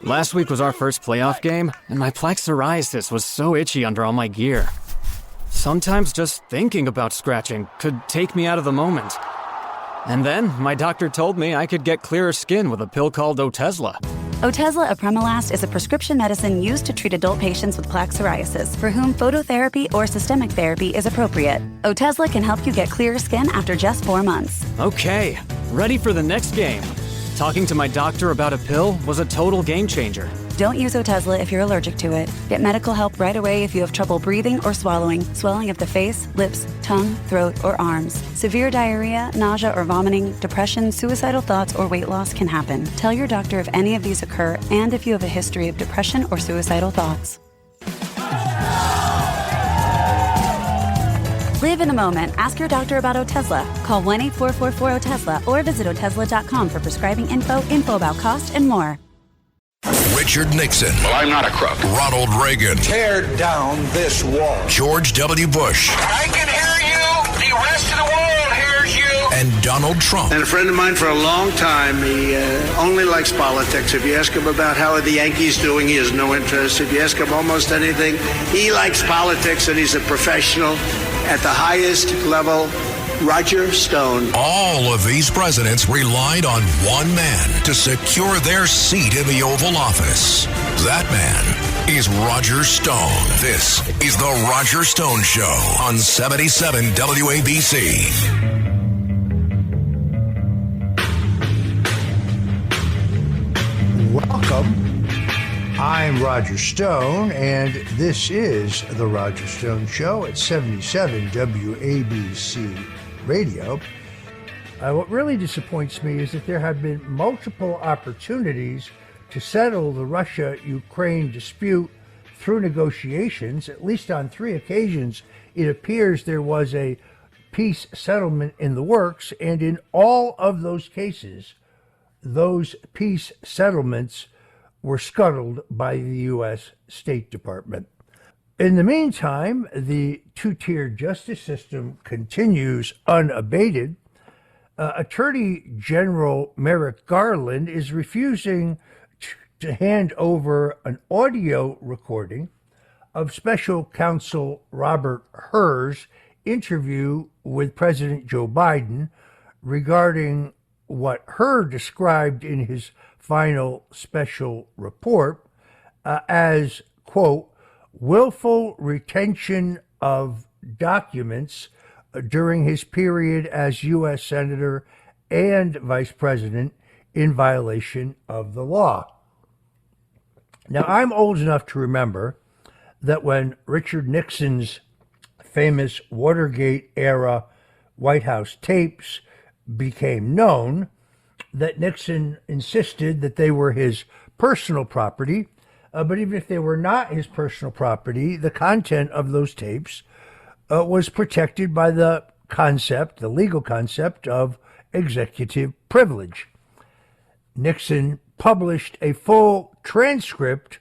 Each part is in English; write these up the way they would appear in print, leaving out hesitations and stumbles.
Last week was our first playoff game, and my plaque psoriasis was so itchy under all my gear. Sometimes just thinking about scratching could take me out of the moment. And then my doctor told me I could get clearer skin with a pill called Otezla. Otezla apremilast is a prescription medicine used to treat adult patients with plaque psoriasis for whom phototherapy or systemic therapy is appropriate. Otezla can help you get clearer skin after just 4 months. Okay, ready for the next game. Talking to my doctor about a pill was a total game changer. Don't use Otezla if you're allergic to it. Get medical help right away if you have trouble breathing or swallowing, swelling of the face, lips, tongue, throat, or arms. Severe diarrhea, nausea or vomiting, depression, suicidal thoughts, or weight loss can happen. Tell your doctor if any of these occur and if you have a history of depression or suicidal thoughts. Live in the moment. Ask your doctor about Otezla. Call 1-844-4-OTEZLA or visit Otezla.com for prescribing info about cost, and more. Richard Nixon. Well, I'm not a crook. Ronald Reagan. Tear down this wall. George W. Bush. I can hear you. The rest of the world hears you. And Donald Trump. And a friend of mine for a long time, he only likes politics. If you ask him about how are the Yankees doing, he has no interest. If you ask him almost anything, he likes politics, and he's a professional at the highest level. Roger Stone. All of these presidents relied on one man to secure their seat in the Oval Office. That man is Roger Stone. This is The Roger Stone Show on 77 WABC. Welcome. I'm Roger Stone, and this is The Roger Stone Show at 77 WABC Radio. What really disappoints me is that there have been multiple opportunities to settle the Russia-Ukraine dispute through negotiations. At least on 3 occasions, it appears there was a peace settlement in the works, and in all of those cases, those peace settlements were scuttled by the U.S. State Department. In the meantime, the two-tiered justice system continues unabated. Attorney General Merrick Garland is refusing to hand over an audio recording of Special Counsel Robert Hur's interview with President Joe Biden regarding what Hur described in his final special report as, quote, willful retention of documents during his period as U.S. Senator and Vice President in violation of the law. Now, I'm old enough to remember that when Richard Nixon's famous Watergate-era White House tapes became known, that Nixon insisted that they were his personal property. But even if they were not his personal property, the content of those tapes was protected by the legal concept of executive privilege. Nixon published a full transcript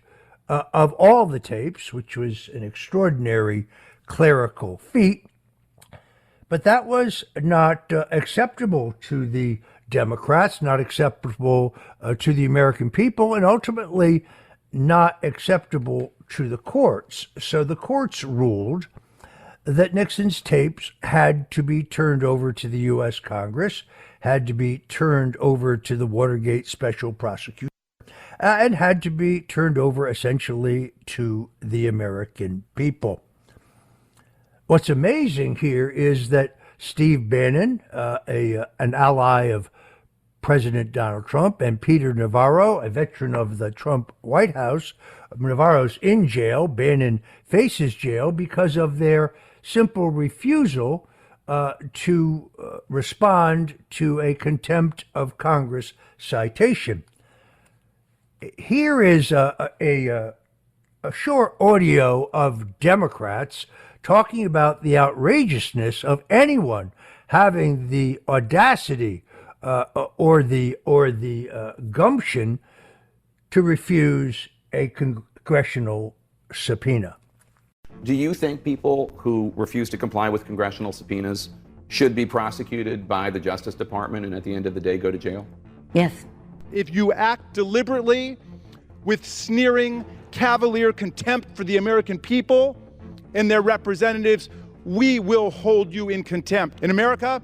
of all the tapes, which was an extraordinary clerical feat. But that was not acceptable to the Democrats, not acceptable to the American people, and ultimately not acceptable to the courts. So the courts ruled that Nixon's tapes had to be turned over to the U.S. Congress, had to be turned over to the Watergate Special Prosecutor, and had to be turned over essentially to the American people. What's amazing here is that Steve Bannon, an ally of President Donald Trump, and Peter Navarro, a veteran of the Trump White House. Navarro's in jail. Bannon faces jail because of their simple refusal to respond to a contempt of Congress citation. Here is a short audio of Democrats talking about the outrageousness of anyone having the audacity or the gumption to refuse a congressional subpoena. Do you think people who refuse to comply with congressional subpoenas should be prosecuted by the Justice Department and at the end of the day go to jail? Yes. If you act deliberately with sneering, cavalier contempt for the American people and their representatives, we will hold you in contempt. In America,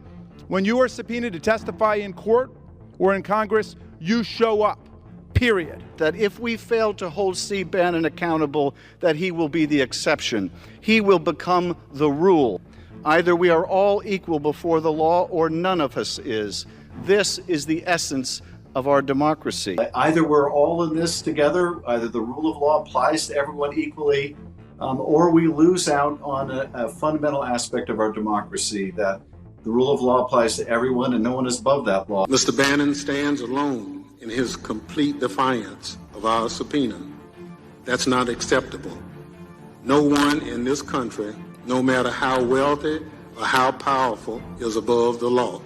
when you are subpoenaed to testify in court or in Congress, you show up, period. That if we fail to hold Steve Bannon accountable, that he will be the exception. He will become the rule. Either we are all equal before the law or none of us is. This is the essence of our democracy. Either we're all in this together, either the rule of law applies to everyone equally, or we lose out on a fundamental aspect of our democracy, that the rule of law applies to everyone and no one is above that law. Mr. Bannon stands alone in his complete defiance of our subpoena. That's not acceptable. No one in this country, no matter how wealthy or how powerful, is above the law.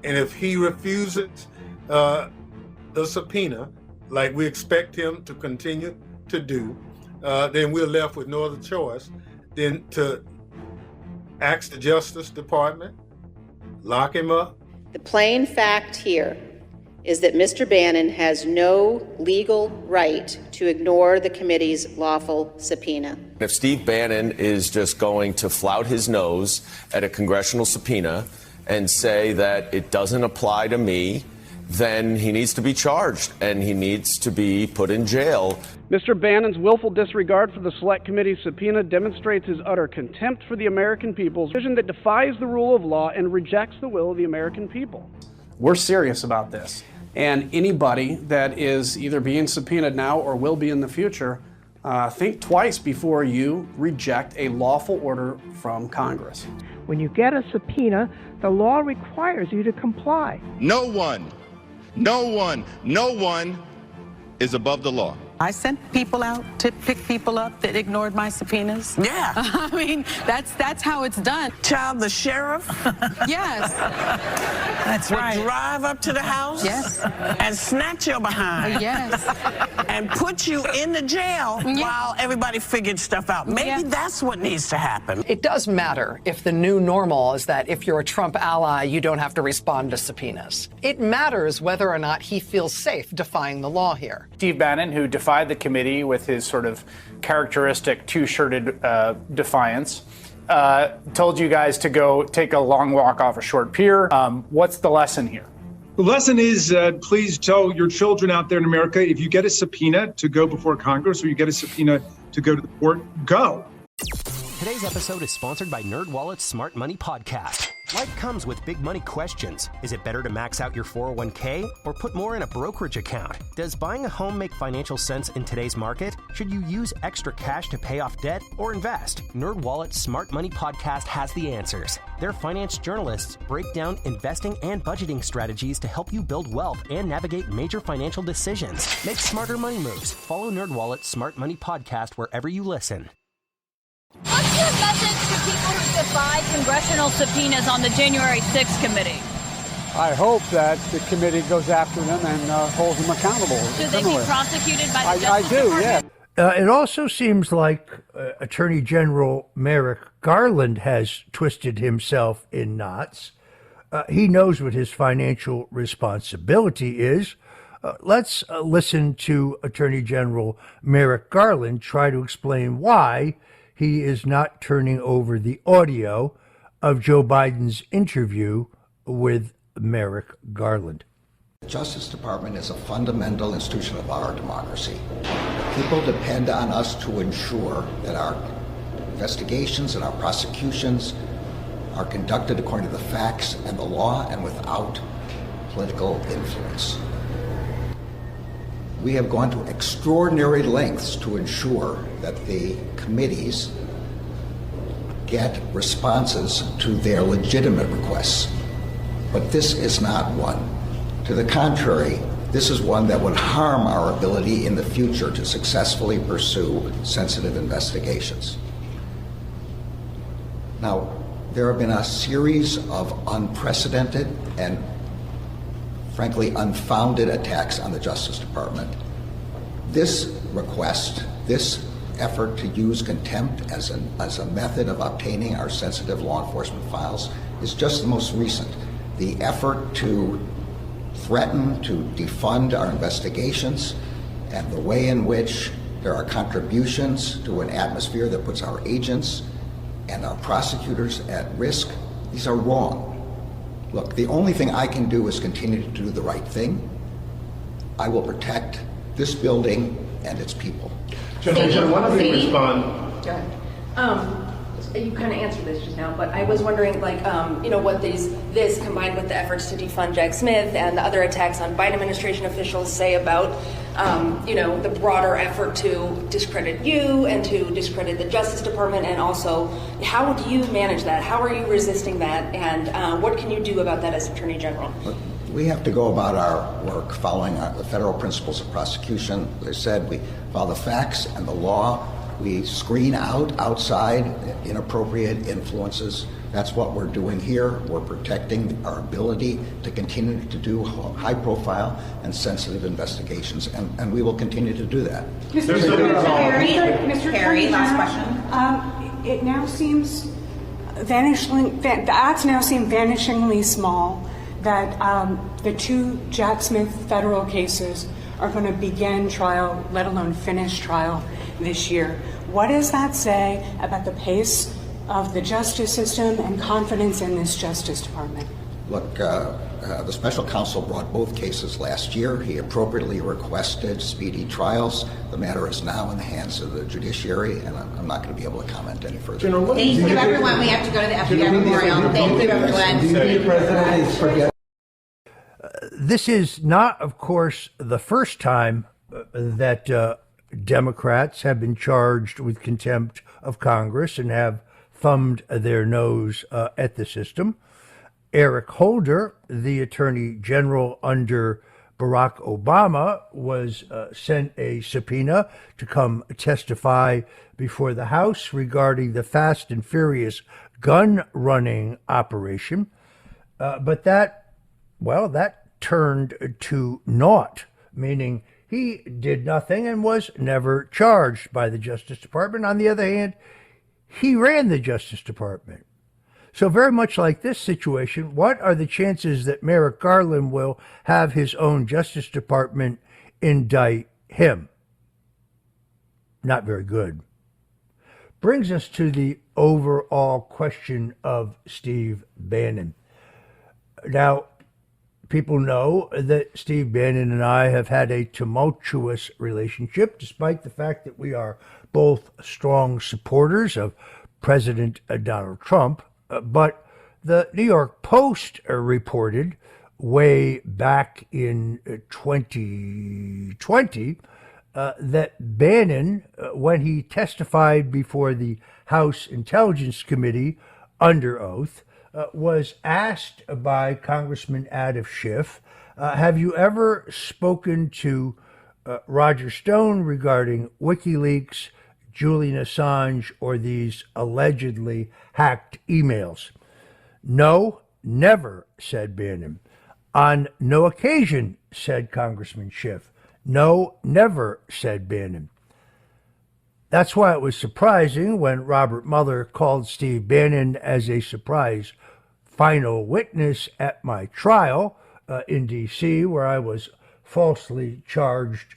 And if he refuses the subpoena, like we expect him to continue to do, then we're left with no other choice than to ask the Justice Department, lock him up. The plain fact here is that Mr. Bannon has no legal right to ignore the committee's lawful subpoena. If Steve Bannon is just going to flout his nose at a congressional subpoena and say that it doesn't apply to me, then he needs to be charged and he needs to be put in jail. Mr. Bannon's willful disregard for the Select Committee's subpoena demonstrates his utter contempt for the American people's vision that defies the rule of law and rejects the will of the American people. We're serious about this. And anybody that is either being subpoenaed now or will be in the future, think twice before you reject a lawful order from Congress. When you get a subpoena, the law requires you to comply. No one is above the law. I sent people out to pick people up that ignored my subpoenas. Yeah. I mean, that's how it's done. Child, the sheriff? Yes. That's right. Drive up to the house? Yes. And snatch your behind. Yes. And put you in the jail while everybody figured stuff out. Maybe that's what needs to happen. It does matter if the new normal is that if you're a Trump ally, you don't have to respond to subpoenas. It matters whether or not he feels safe defying the law here. Steve Bannon, who defied the committee with his sort of characteristic two-shirted defiance, told you guys to go take a long walk off a short pier. What's the lesson here? The lesson is, please tell your children out there in America, if you get a subpoena to go before Congress or you get a subpoena to go to the court, go. Today's episode is sponsored by NerdWallet's Smart Money Podcast. Life comes with big money questions. Is it better to max out your 401k or put more in a brokerage account? Does buying a home make financial sense in today's market? Should you use extra cash to pay off debt or invest? NerdWallet's Smart Money Podcast has the answers. Their finance journalists break down investing and budgeting strategies to help you build wealth and navigate major financial decisions. Make smarter money moves. Follow NerdWallet's Smart Money Podcast wherever you listen. What's your message to people who defied congressional subpoenas on the January 6th committee? I hope that the committee goes after them and holds them accountable. Should they be prosecuted by the Justice Department? Yeah. It also seems like Attorney General Merrick Garland has twisted himself in knots. He knows what his financial responsibility is. Let's listen to Attorney General Merrick Garland try to explain why he is not turning over the audio of Joe Biden's interview with Merrick Garland. The Justice Department is a fundamental institution of our democracy. People depend on us to ensure that our investigations and our prosecutions are conducted according to the facts and the law and without political influence. We have gone to extraordinary lengths to ensure that the committees get responses to their legitimate requests. But this is not one. To the contrary, this is one that would harm our ability in the future to successfully pursue sensitive investigations. Now, there have been a series of unprecedented and frankly unfounded attacks on the Justice Department. This request, this effort to use contempt as a method of obtaining our sensitive law enforcement files is just the most recent. The effort to threaten to defund our investigations and the way in which there are contributions to an atmosphere that puts our agents and our prosecutors at risk, these are wrong. Look, the only thing I can do is continue to do the right thing. I will protect this building and its people. Gentlemen, why don't we respond? Go ahead. You kind of answered this just now, but I was wondering, what this combined with the efforts to defund Jack Smith and the other attacks on Biden administration officials say about, the broader effort to discredit you and to discredit the Justice Department, and also how do you manage that? How are you resisting that? And what can you do about that as Attorney General? We have to go about our work following the federal principles of prosecution. As I said, we follow the facts and the law. We screen out outside inappropriate influences. That's what we're doing here. We're protecting our ability to continue to do high-profile and sensitive investigations, and we will continue to do that. Mr. Perry, last question. It now seems the odds now seem vanishingly small that the two Jack Smith federal cases are going to begin trial, let alone finish trial, this year. What does that say about the pace of the justice system and confidence in this Justice Department? Look, the special counsel brought both cases last year. He appropriately requested speedy trials. The matter is now in the hands of the judiciary, and I'm not going to be able to comment any further. Thank you, everyone. We have to go to the FBI memorial. Thank you, everyone. This is not, of course, the first time that Democrats have been charged with contempt of Congress and have thumbed their nose at the system. Eric Holder, the Attorney General under Barack Obama, was sent a subpoena to come testify before the House regarding the Fast and Furious gun running operation. But that turned to naught, meaning he did nothing and was never charged by the Justice Department. On the other hand, he ran the Justice Department. So very much like this situation, what are the chances that Merrick Garland will have his own Justice Department indict him? Not very good. Brings us to the overall question of Steve Bannon. Now, people know that Steve Bannon and I have had a tumultuous relationship, despite the fact that we are both strong supporters of President Donald Trump. But the New York Post reported way back in 2020 that Bannon, when he testified before the House Intelligence Committee under oath, was asked by Congressman Adam Schiff, have you ever spoken to Roger Stone regarding WikiLeaks, Julian Assange, or these allegedly hacked emails? No, never, said Bannon. On no occasion, said Congressman Schiff. No, never, said Bannon. That's why it was surprising when Robert Mueller called Steve Bannon as a surprise final witness at my trial in D.C., where I was falsely charged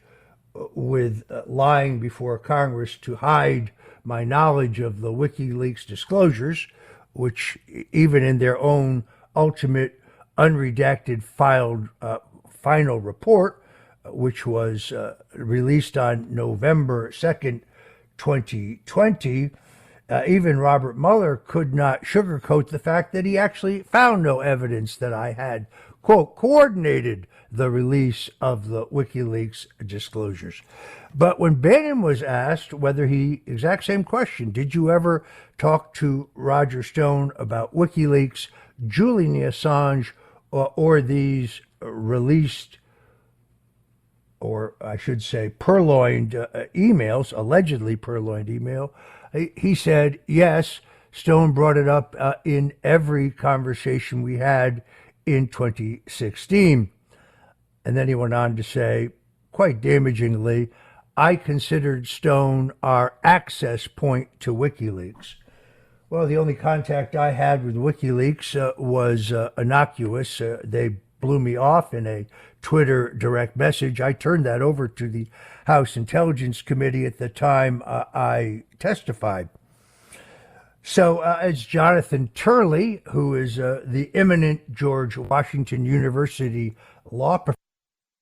with lying before Congress to hide my knowledge of the WikiLeaks disclosures, which even in their own ultimate unredacted final report, which was released on November 2nd, 2020, even Robert Mueller could not sugarcoat the fact that he actually found no evidence that I had, quote, coordinated the release of the WikiLeaks disclosures. But when Bannon was asked whether exact same question, did you ever talk to Roger Stone about WikiLeaks, Julian Assange, or these released, or I should say purloined emails, allegedly purloined email, he said, yes, Stone brought it up in every conversation we had in 2016. And then he went on to say, quite damagingly, I considered Stone our access point to WikiLeaks. Well, the only contact I had with WikiLeaks was innocuous. They blew me off in a Twitter direct message. I turned that over to the House Intelligence Committee at the time I testified. So as Jonathan Turley, who is the eminent George Washington University law professor,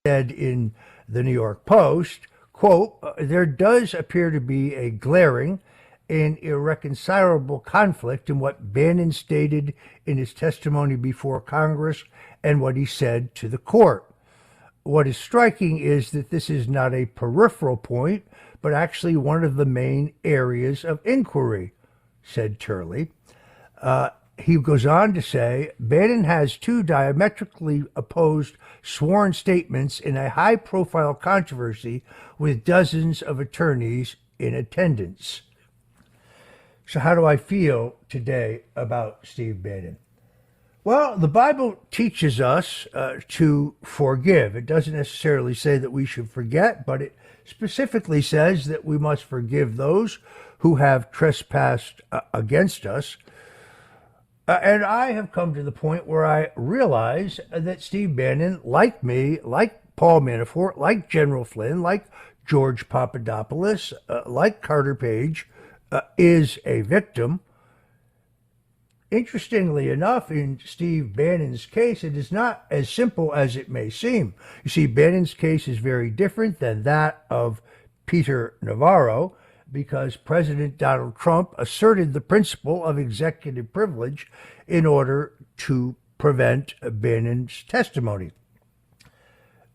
said in the New York Post, quote, there does appear to be a glaring and irreconcilable conflict in what Bannon stated in his testimony before Congress and what he said to the court. What is striking is that this is not a peripheral point, but actually one of the main areas of inquiry, said Turley. He goes on to say, Bannon has two diametrically opposed sworn statements in a high-profile controversy with dozens of attorneys in attendance. So how do I feel today about Steve Bannon? Well, the Bible teaches us to forgive. It doesn't necessarily say that we should forget, but it specifically says that we must forgive those who have trespassed against us. And I have come to the point where I realize that Steve Bannon, like me, like Paul Manafort, like General Flynn, like George Papadopoulos, like Carter Page, is a victim. Interestingly enough, in Steve Bannon's case, it is not as simple as it may seem. You see, Bannon's case is very different than that of Peter Navarro, because President Donald Trump asserted the principle of executive privilege in order to prevent Bannon's testimony.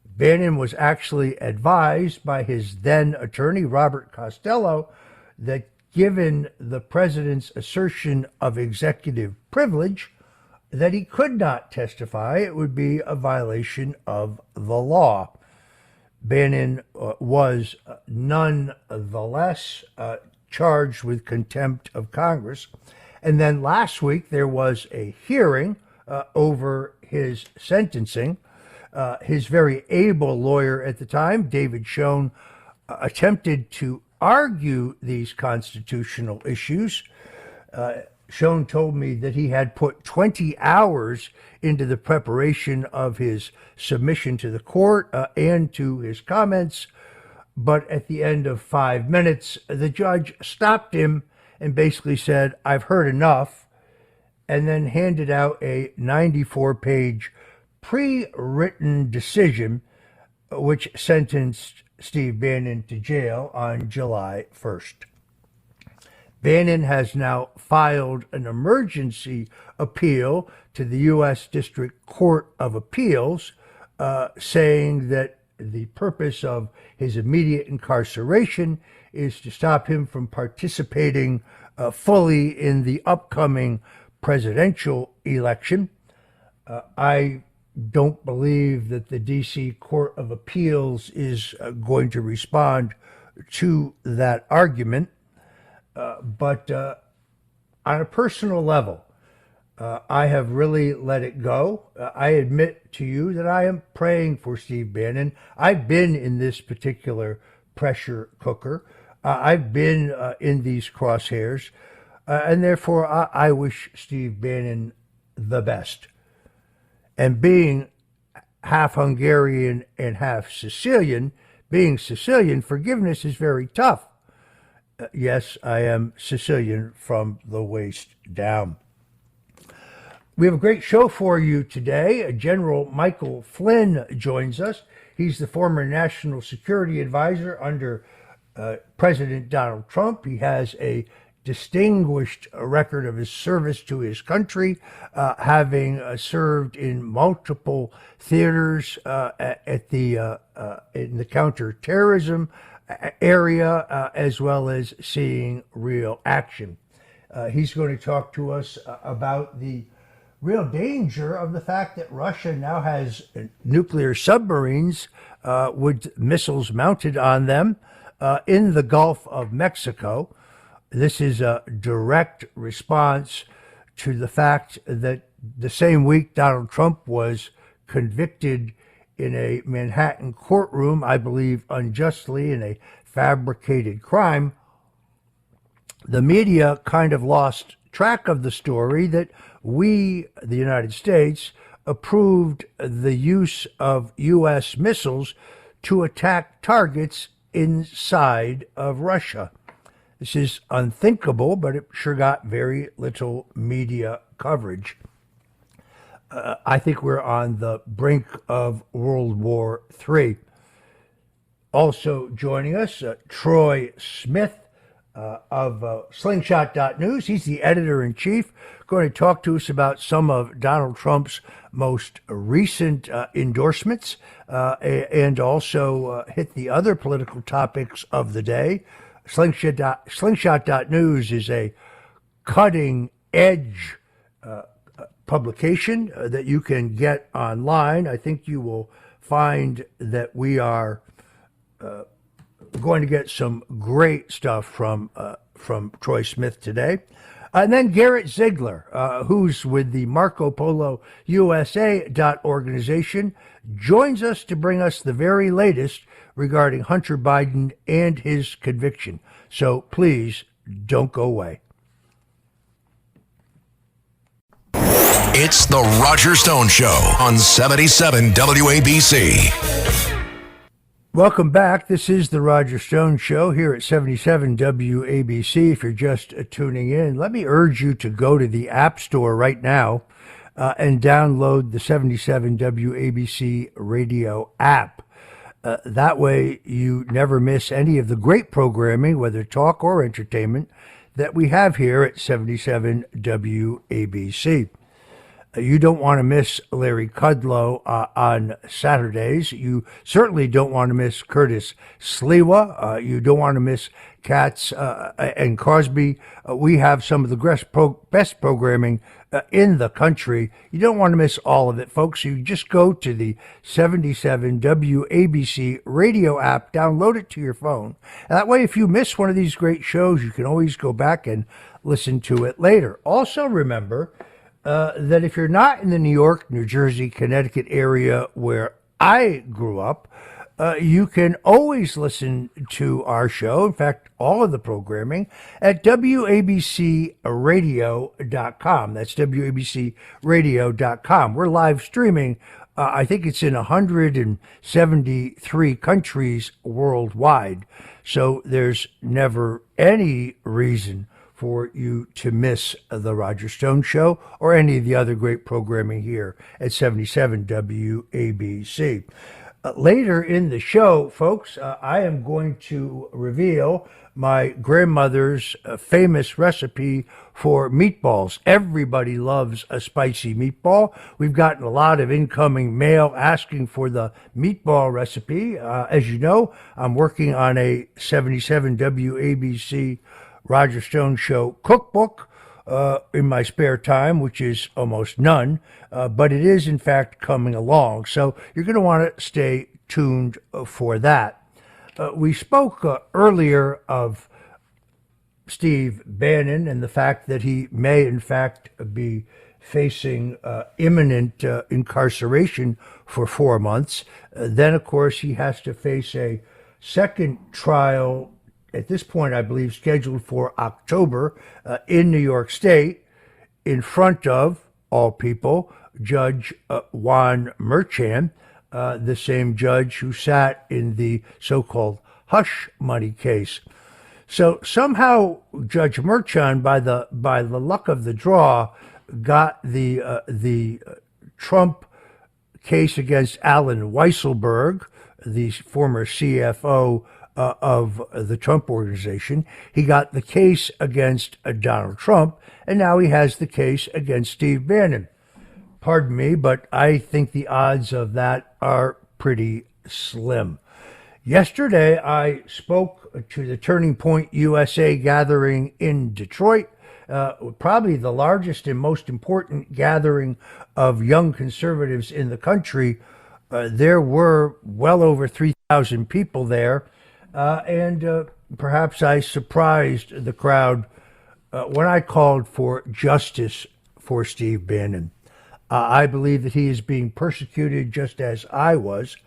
Bannon was actually advised by his then attorney, Robert Costello, that given the president's assertion of executive privilege, that he could not testify. It would be a violation of the law. Bannon was nonetheless charged with contempt of Congress. And then last week there was a hearing over his sentencing. His very able lawyer at the time, David Schoen, attempted to argue these constitutional issues. Schoen told me that he had put 20 hours into the preparation of his submission to the court and to his comments, but at the end of 5 minutes, the judge stopped him and basically said, I've heard enough, and then handed out a 94-page pre-written decision which sentenced Steve Bannon to jail on July 1st. Bannon has now filed an emergency appeal to the U.S. District Court of Appeals, saying that the purpose of his immediate incarceration is to stop him from participating fully in the upcoming presidential election. I don't believe that the D.C. Court of Appeals is going to respond to that argument. But on a personal level, I have really let it go. I admit to you that I am praying for Steve Bannon. I've been in this particular pressure cooker. I've been in these crosshairs. And therefore, I wish Steve Bannon the best. And being half Hungarian and half Sicilian, forgiveness is very tough. Yes, I am Sicilian from the waist down. We have a great show for you today. General Michael Flynn joins us. He's the former National Security Advisor under President Donald Trump. He has a distinguished record of his service to his country, having served in multiple theaters in the counterterrorism area, as well as seeing real action. He's going to talk to us about the real danger of the fact that Russia now has nuclear submarines with missiles mounted on them in the Gulf of Mexico. This is a direct response to the fact that the same week Donald Trump was convicted in a Manhattan courtroom, I believe unjustly, in a fabricated crime, the media kind of lost track of the story that we, the United States, approved the use of U.S. missiles to attack targets inside of Russia. This is unthinkable, but it sure got very little media coverage. I think we're on the brink of World War III. Also joining us, Troy Smith of Slingshot.news. He's the editor-in-chief, going to talk to us about some of Donald Trump's most recent endorsements and also hit the other political topics of the day. Slingshot.news is a cutting-edge publication that you can get online. I think you will find that we are going to get some great stuff from Troy Smith today. And then Garrett Ziegler, who's with the Marco Polo USA organization, joins us to bring us the very latest regarding Hunter Biden and his conviction. So please don't go away. It's the Roger Stone Show on 77 WABC. Welcome back. This is the Roger Stone Show here at 77 WABC. If you're just tuning in, let me urge you to go to the App Store right now and download the 77 WABC radio app. That way you never miss any of the great programming, whether talk or entertainment, that we have here at 77 WABC. You don't want to miss Larry Kudlow on Saturdays. You certainly don't want to miss Curtis Sliwa. You don't want to miss Katz and Crosby. We have some of the best programming in the country. You don't want to miss all of it, folks. You just go to the 77 WABC radio app, download it to your phone. And that way, if you miss one of these great shows, you can always go back and listen to it later. Also, remember that if you're not in the New York, New Jersey, Connecticut area where I grew up, you can always listen to our show, in fact, all of the programming, at WABCradio.com. That's WABCradio.com. We're live streaming. I think it's in 173 countries worldwide. So there's never any reason for you to miss the Roger Stone Show or any of the other great programming here at 77 WABC. Later in the show, folks, I am going to reveal my grandmother's famous recipe for meatballs. Everybody loves a spicy meatball. We've gotten a lot of incoming mail asking for the meatball recipe. As you know, I'm working on a 77 WABC Roger Stone Show cookbook in my spare time, which is almost none, but it is in fact coming along. So you're going to want to stay tuned for that. We spoke earlier of Steve Bannon and the fact that he may in fact be facing imminent incarceration for 4 months. Then, of course, he has to face a second trial at this point, I believe, scheduled for October in New York State in front of, all people, Judge Juan Merchan, the same judge who sat in the so-called hush money case. So somehow Judge Merchan, by the luck of the draw, got the Trump case against Alan Weisselberg, the former CFO of the Trump organization. He got the case against Donald Trump, and now he has the case against Steve Bannon. Pardon me, but I think the odds of that are pretty slim. Yesterday, I spoke to the Turning Point USA gathering in Detroit, probably the largest and most important gathering of young conservatives in the country. There were well over 3,000 people there. And perhaps I surprised the crowd when I called for justice for Steve Bannon. I believe that he is being persecuted just as I was.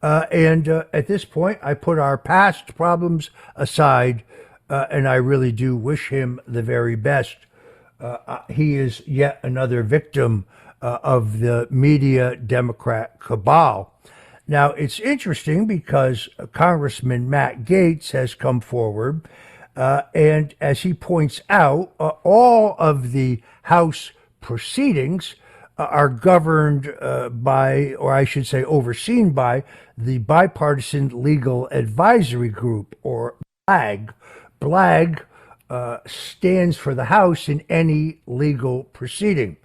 And at this point, I put our past problems aside, and I really do wish him the very best. He is yet another victim of the media Democrat cabal. Now, it's interesting because Congressman Matt Gaetz has come forward, and as he points out, all of the House proceedings are governed by, or I should say overseen by, the Bipartisan Legal Advisory Group, or BLAG. BLAG stands for the House in any legal proceeding.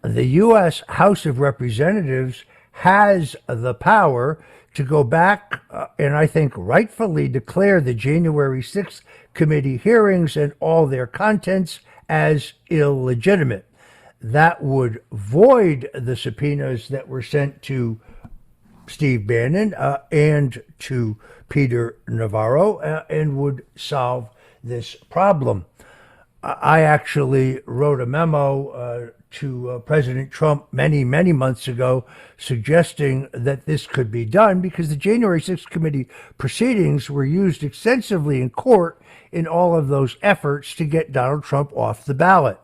The U.S. House of Representatives has the power to go back and I think rightfully declare the January 6th committee hearings and all their contents as illegitimate. That would void the subpoenas that were sent to Steve Bannon and to Peter Navarro and would solve this problem. I actually wrote a memo to President Trump many months ago suggesting that this could be done because the January 6th committee proceedings were used extensively in court in all of those efforts to get Donald Trump off the ballot.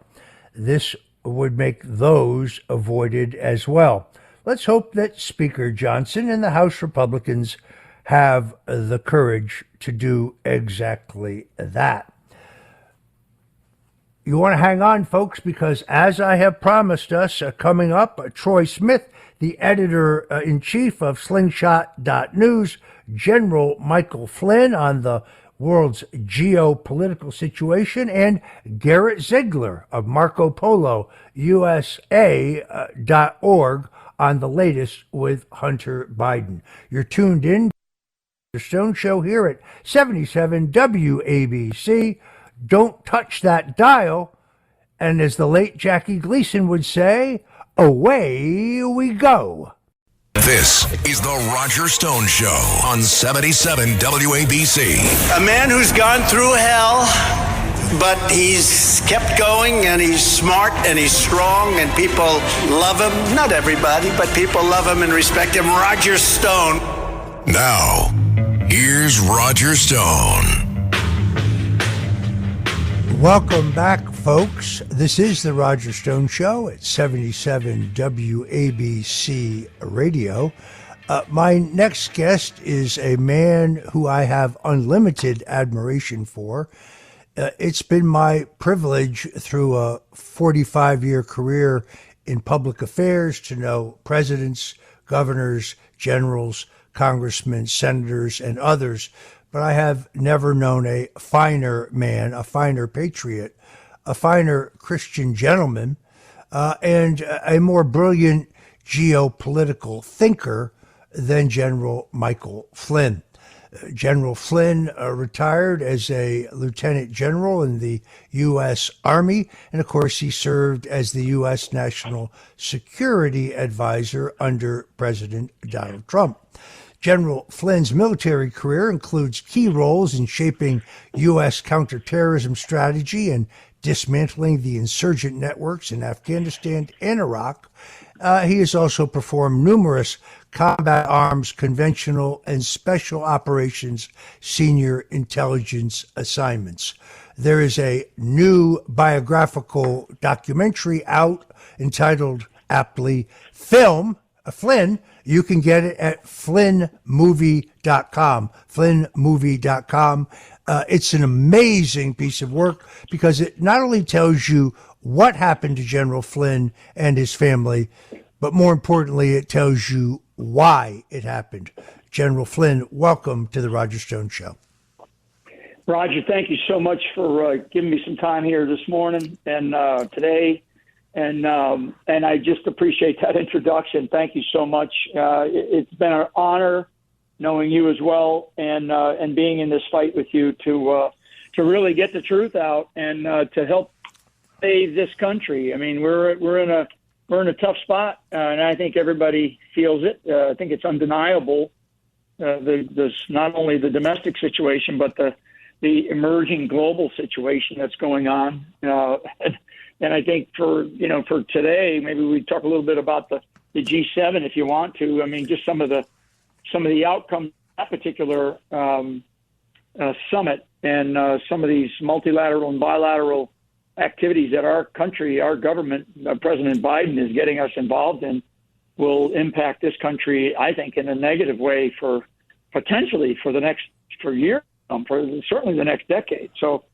This would make those avoided as well. Let's hope that Speaker Johnson and the House Republicans have the courage to do exactly that. You want to hang on, folks, because as I have promised us, coming up, Troy Smith, the editor-in-chief of Slingshot.News, General Michael Flynn on the world's geopolitical situation, and Garrett Ziegler of Marco Polo USA.org on the latest with Hunter Biden. You're tuned in to the Stone Show here at 77 WABC. Don't touch that dial. And as the late Jackie Gleason would say, away we go. This is the Roger Stone Show on 77 WABC. A man who's gone through hell, but he's kept going, and he's smart, and he's strong, and people love him. Not everybody, but people love him and respect him. Roger Stone. Now, here's Roger Stone. Welcome back, folks. This is the Roger Stone Show at 77 WABC Radio. My next guest is a man who I have unlimited admiration for. It's been my privilege through a 45-year career in public affairs to know presidents, governors, generals, congressmen, senators, and others. But I have never known a finer man, a finer patriot, a finer Christian gentleman, and a more brilliant geopolitical thinker than General Michael Flynn. General Flynn retired as a lieutenant general in the U.S. Army, and of course he served as the U.S. National Security Advisor under President Donald Trump. General Flynn's military career includes key roles in shaping U.S. counterterrorism strategy and dismantling the insurgent networks in Afghanistan and Iraq. He has also performed numerous combat arms, conventional, and special operations senior intelligence assignments. There is a new biographical documentary out entitled aptly Flynn. You can get it at flynnmovie.com. Flynnmovie.com. It's an amazing piece of work because it not only tells you what happened to General Flynn and his family, but more importantly, it tells you why it happened. General Flynn, welcome to the Roger Stone Show. Roger, thank you so much for giving me some time here this morning and today. And I just appreciate that introduction. Thank you so much. It's been an honor knowing you as well, and being in this fight with you to really get the truth out and to help save this country. I mean, we're in a tough spot, and I think everybody feels it. I think it's undeniable. There's not only the domestic situation, but the emerging global situation that's going on. And I think for today, maybe we talk a little bit about the G7 if you want to. I mean, just some of the outcomes of that particular summit and some of these multilateral and bilateral activities that our country, our government, President Biden is getting us involved in will impact this country, I think, in a negative way for potentially for years, for certainly the next decade. So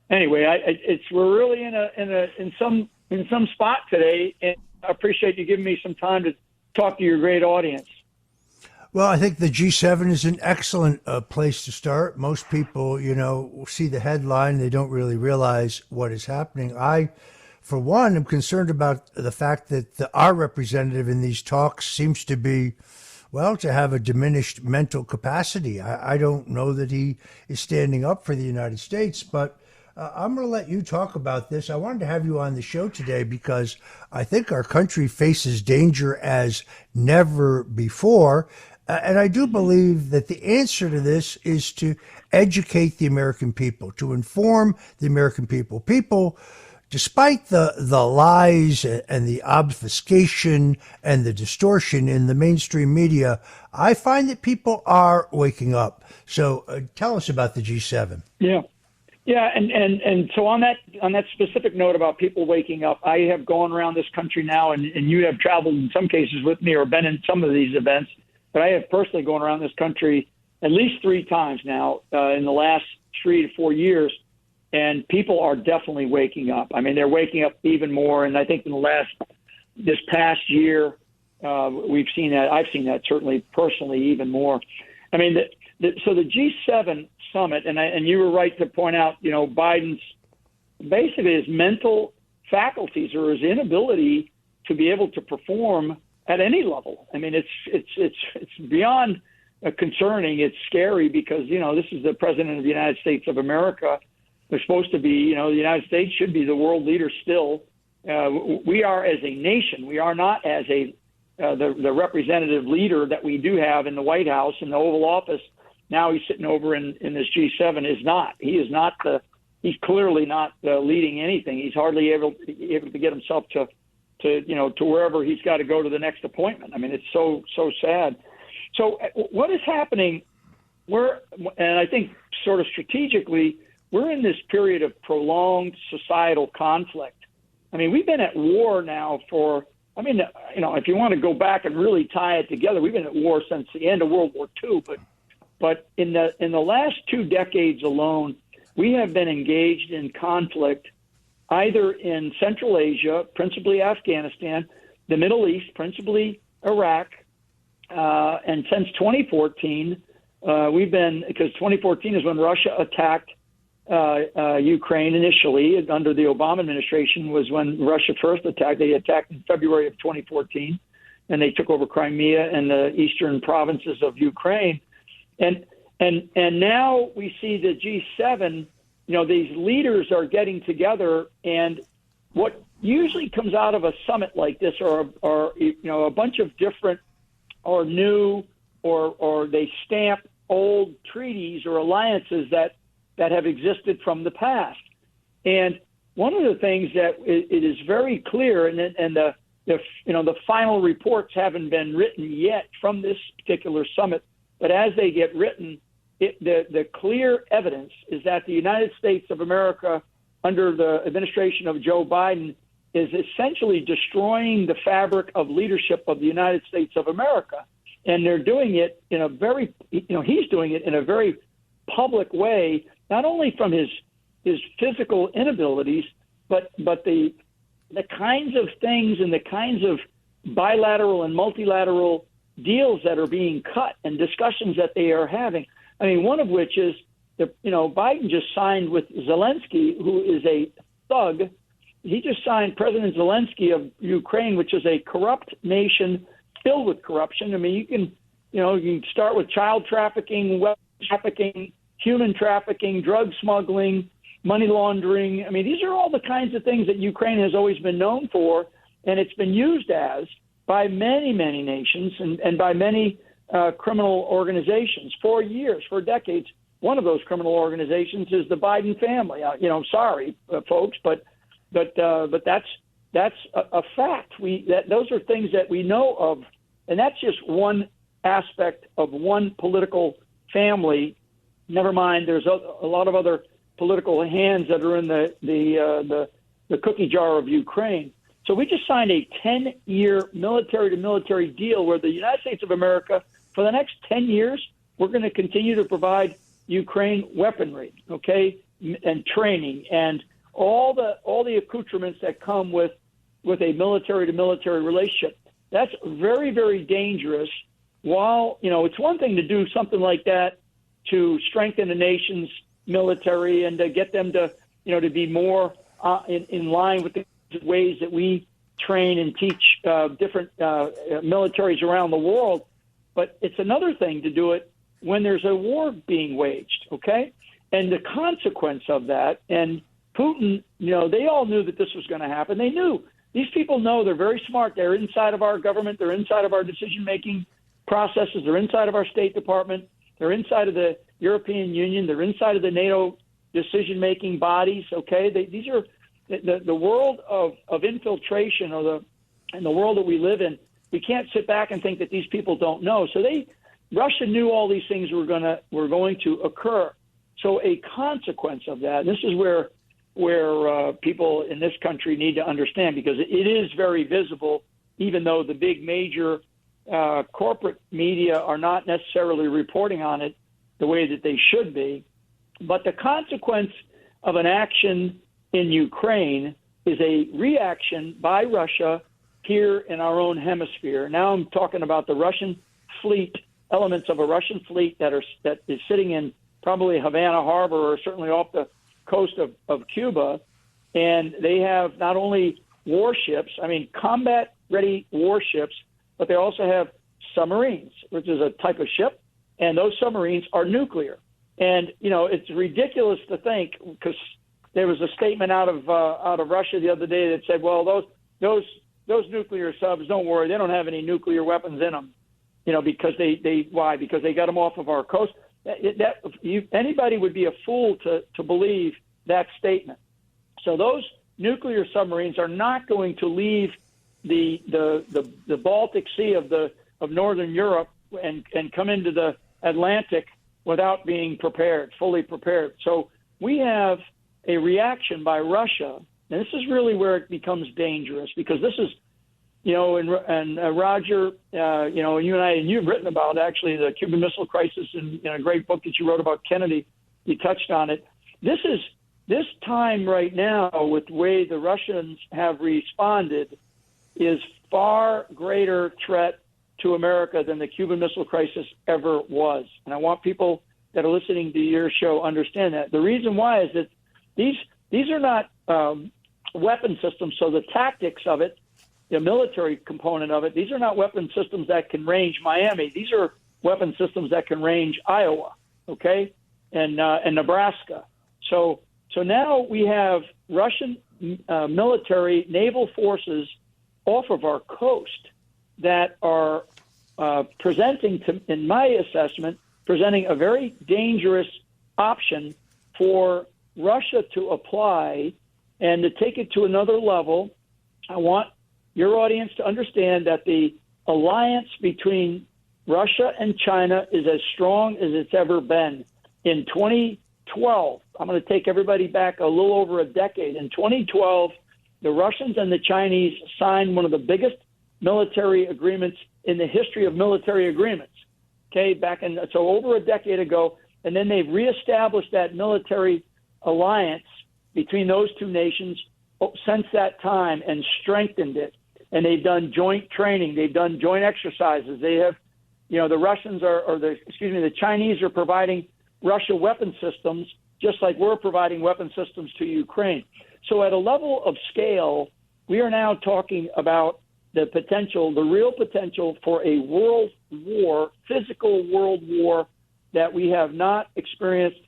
anyway, we're really in some spot today, and I appreciate you giving me some time to talk to your great audience. Well, I think the G7 is an excellent place to start. Most people, see the headline. They don't really realize what is happening. I, for one, am concerned about the fact that our representative in these talks seems to be, to have a diminished mental capacity. I don't know that he is standing up for the United States, but I'm going to let you talk about this. I wanted to have you on the show today because I think our country faces danger as never before. And I do believe that the answer to this is to educate the American people, to inform the American people. People, despite the lies and the obfuscation and the distortion in the mainstream media, I find that people are waking up. So tell us about the G7. Yeah. Yeah, and so on that specific note about people waking up, I have gone around this country now, and you have traveled in some cases with me or been in some of these events, but I have personally gone around this country at least 3 times now in the last 3 to 4 years, and people are definitely waking up. I mean, they're waking up even more, and I think in this past year, we've seen that. I've seen that certainly personally even more. I mean, so the G7 summit, and you were right to point out, Biden's basically his mental faculties or his inability to be able to perform at any level. I mean, it's beyond concerning. It's scary because this is the president of the United States of America. They're supposed to be, the United States should be the world leader still. We are as a nation. We are not as the representative leader that we do have in the White House in the Oval Office. Now he's sitting over in this G7 is not. He is not he's clearly not leading anything. He's hardly able to get himself to wherever he's got to go to the next appointment. I mean, it's so sad. So what is happening? And I think sort of strategically, we're in this period of prolonged societal conflict. I mean, we've been at war now if you want to go back and really tie it together, we've been at war since the end of World War II, but in the last 2 decades alone, we have been engaged in conflict either in Central Asia, principally Afghanistan, the Middle East, principally Iraq, and since 2014, because 2014 is when Russia attacked Ukraine initially. Under the Obama administration was when Russia first attacked. They attacked in February of 2014, and they took over Crimea and the eastern provinces of Ukraine. And now we see the G7, these leaders are getting together, and what usually comes out of a summit like this are a bunch of different or new or they stamp old treaties or alliances that have existed from the past. And one of the things that it is very clear, and the final reports haven't been written yet from this particular summit, but as they get written, the clear evidence is that the United States of America, under the administration of Joe Biden, is essentially destroying the fabric of leadership of the United States of America. And they're doing it in a very, he's doing it in a very public way, not only from his physical inabilities, but the kinds of things and the kinds of bilateral and multilateral deals that are being cut and discussions that they are having. I mean, one of which is, Biden just signed with Zelensky, who is a thug. He just signed President Zelensky of Ukraine, which is a corrupt nation filled with corruption. I mean, you can start with child trafficking, weapons trafficking, human trafficking, drug smuggling, money laundering. I mean, these are all the kinds of things that Ukraine has always been known for, and it's been used as by many, many nations and by many criminal organizations for years, for decades. One of those criminal organizations is the Biden family. Sorry, folks, but that's a fact. Those are things that we know of, and that's just one aspect of one political family. Never mind, there's a lot of other political hands that are in the the cookie jar of Ukraine. So we just signed a 10-year military-to-military deal where the United States of America, for the next 10 years, we're going to continue to provide Ukraine weaponry, okay, and training and all the accoutrements that come with a military-to-military relationship. That's very, very dangerous. While, it's one thing to do something like that to strengthen a nation's military and to get them to, to be more in line with the ways that we train and teach different militaries around the world. But it's another thing to do it when there's a war being waged, okay? And the consequence of that, and Putin, they all knew that this was going to happen. They knew. These people know, they're very smart. They're inside of our government. They're inside of our decision-making processes. They're inside of our State Department. They're inside of the European Union. They're inside of the NATO decision-making bodies, okay? These are the world of infiltration, and the world that we live in. We can't sit back and think that these people don't know. So Russia knew all these things were going to occur. So a consequence of that, and this is where people in this country need to understand, because it is very visible, even though the big major corporate media are not necessarily reporting on it the way that they should be. But the consequence of an action in Ukraine is a reaction by Russia here in our own hemisphere. Now I'm talking about the Russian fleet, elements of a Russian fleet that is sitting in probably Havana Harbor or certainly off the coast of Cuba. And they have not only warships, combat-ready warships, but they also have submarines, which is a type of ship, and those submarines are nuclear. And, it's ridiculous to think, because there was a statement out of Russia the other day that said, well, those nuclear subs, don't worry, they don't have any nuclear weapons in them, because why? Because they got them off of our coast. Anybody would be a fool to believe that statement. So those nuclear submarines are not going to leave the Baltic Sea of Northern Europe and come into the Atlantic without being fully prepared. So we have a reaction by Russia, and this is really where it becomes dangerous, because this is, Roger, you and I, and you've written about actually the Cuban Missile Crisis in a great book that you wrote about Kennedy. You touched on it. This time right now, with the way the Russians have responded, is far greater threat to America than the Cuban Missile Crisis ever was. And I want people that are listening to your show understand that. The reason why is that these are not weapon systems, so the tactics of it, the military component of it, these are not weapon systems that can range Miami. These are weapon systems that can range Iowa, okay, and Nebraska. So now we have Russian military naval forces off of our coast that are presenting, in my assessment, presenting a very dangerous option for Russia to apply. And to take it to another level, I want your audience to understand that the alliance between Russia and China is as strong as it's ever been. In 2012, I'm going to take everybody back a little over a decade. In 2012, the Russians and the Chinese signed one of the biggest military agreements in the history of military agreements, okay, so over a decade ago. And then they've reestablished that military alliance between those two nations since that time and strengthened it. And they've done joint training. They've done joint exercises. They have, the Chinese are providing Russia weapon systems, just like we're providing weapon systems to Ukraine. So at a level of scale, we are now talking about the real potential for a world war, physical world war that we have not experienced,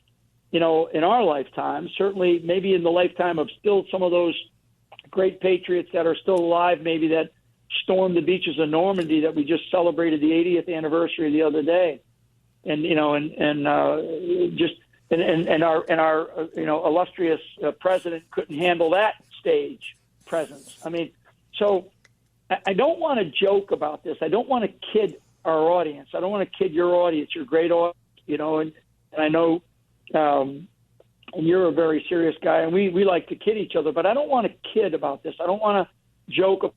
in our lifetime. Certainly, maybe in the lifetime of still some of those great patriots that are still alive, maybe that stormed the beaches of Normandy that we just celebrated the 80th anniversary the other day, and our illustrious president couldn't handle that stage presence. So I don't want to joke about this. I don't want to kid our audience. I don't want to kid your audience, your great audience, and I know and you're a very serious guy, and we like to kid each other, but I don't want to kid about this. I don't want to joke about,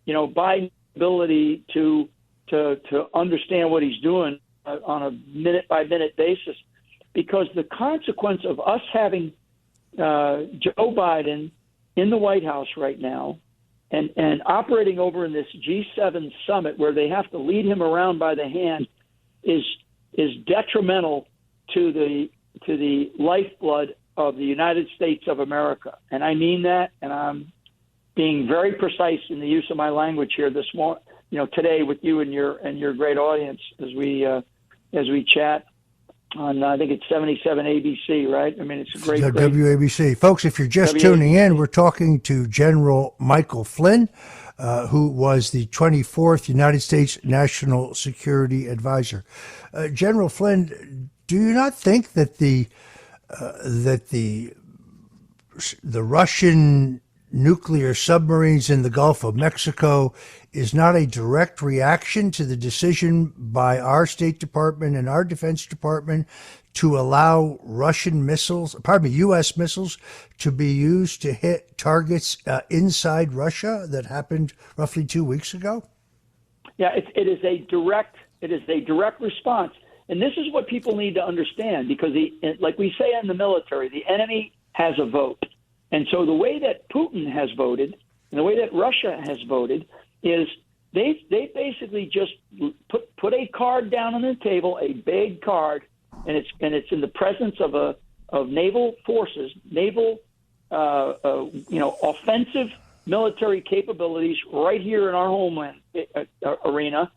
Biden's ability to understand what he's doing on a minute-by-minute basis, because the consequence of us having Joe Biden in the White House right now and operating over in this G7 summit where they have to lead him around by the hand is detrimental to the lifeblood of the United States of America. And I mean that, and I'm being very precise in the use of my language here this morning, today with you and your great audience as we chat on, I think it's 77 ABC, right? I mean, it's a great WABC. Folks, if you're just tuning in, we're talking to General Michael Flynn, who was the 24th United States National Security Advisor. General Flynn, do you not think that the Russian nuclear submarines in the Gulf of Mexico is not a direct reaction to the decision by our State Department and our Defense Department to allow U.S. missiles to be used to hit targets inside Russia that happened roughly 2 weeks ago? Yeah, it is a direct response. And this is what people need to understand, because like we say in the military, the enemy has a vote. And so the way that Putin has voted and the way that Russia has voted is they basically just put a card down on the table, a big card, and it's in the presence of naval forces, offensive military capabilities right here in our homeland arena.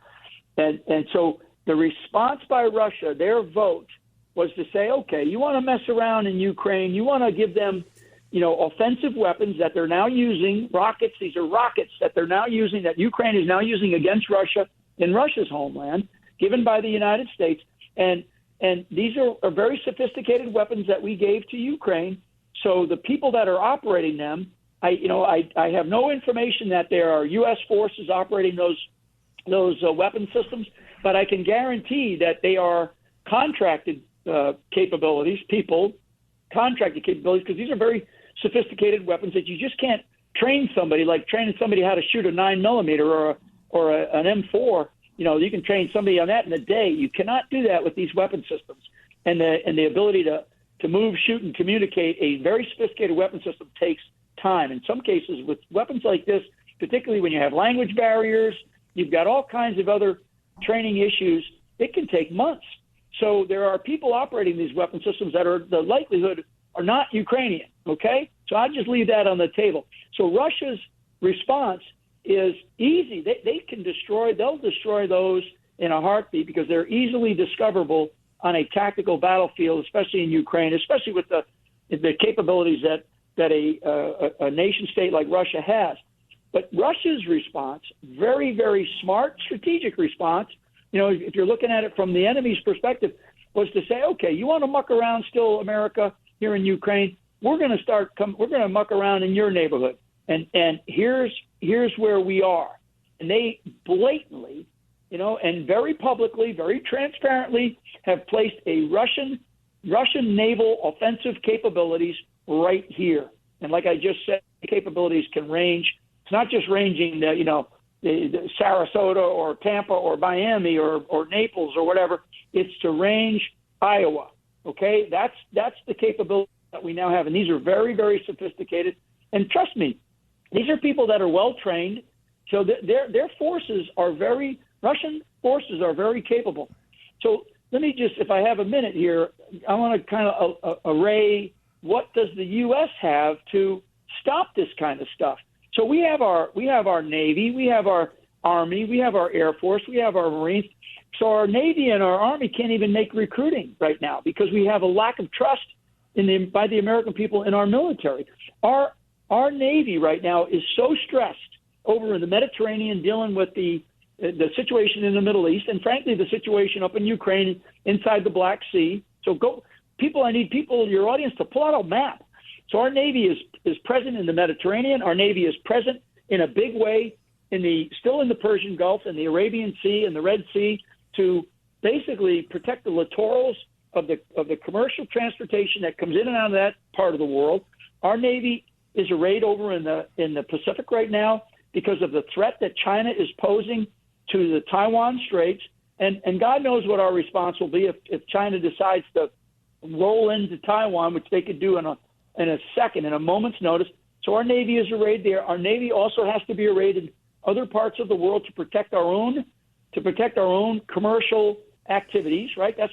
And so the response by Russia, their vote was to say, okay, you want to mess around in Ukraine, you want to give them offensive weapons that they're now using, rockets. These are rockets that they're now using, that Ukraine is now using against Russia in Russia's homeland, given by the United States. And these are very sophisticated weapons that we gave to Ukraine. So the people that are operating them, I have no information that there are U.S. forces operating those weapon systems, but I can guarantee that they are contracted capabilities, contracted capabilities, because these are very sophisticated weapons that you just can't train somebody, like training somebody how to shoot a 9mm or an M4. You can train somebody on that in a day. You cannot do that with these weapon systems. And the ability to move, shoot, and communicate a very sophisticated weapon system takes time. In some cases, with weapons like this, particularly when you have language barriers, you've got all kinds of other training issues, it can take months. So there are people operating these weapon systems that are, the likelihood, are not Ukrainian, okay? So I'll just leave that on the table. So Russia's response is easy. They'll destroy those in a heartbeat because they're easily discoverable on a tactical battlefield, especially in Ukraine, especially with the capabilities that a nation state like Russia has. But Russia's response, very, very smart, strategic response, if you're looking at it from the enemy's perspective, was to say, okay, you want to muck around still, America, here in Ukraine? We're going to muck around in your neighborhood. And here's where we are. And they blatantly, and very publicly, very transparently have placed a Russian naval offensive capabilities right here. And like I just said, the capabilities can range. It's not just ranging, the Sarasota or Tampa or Miami or Naples or whatever. It's to range Iowa. Okay, that's the capability that we now have, and these are very, very sophisticated. And trust me, these are people that are well trained. So their forces are Russian forces are very capable. So let me just, if I have a minute here, I want to kind of array what does the U.S. have to stop this kind of stuff. So we have our Navy, we have our Army, we have our Air Force, we have our Marines. So our Navy and our Army can't even make recruiting right now because we have a lack of trust by the American people in our military. Our Navy right now is so stressed over in the Mediterranean, dealing with the situation in the Middle East, and frankly the situation up in Ukraine inside the Black Sea. So I need people, your audience, to pull out a map. So our Navy is present in the Mediterranean. Our Navy is present in a big way still in the Persian Gulf and the Arabian Sea and the Red Sea to basically protect the littorals of the commercial transportation that comes in and out of that part of the world. Our Navy is arrayed over in the Pacific right now because of the threat that China is posing to the Taiwan Straits. And God knows what our response will be if China decides to roll into Taiwan, which they could do in a second, in a moment's notice. So our Navy is arrayed there. Our Navy also has to be arrayed in other parts of the world to protect our own commercial activities, right? That's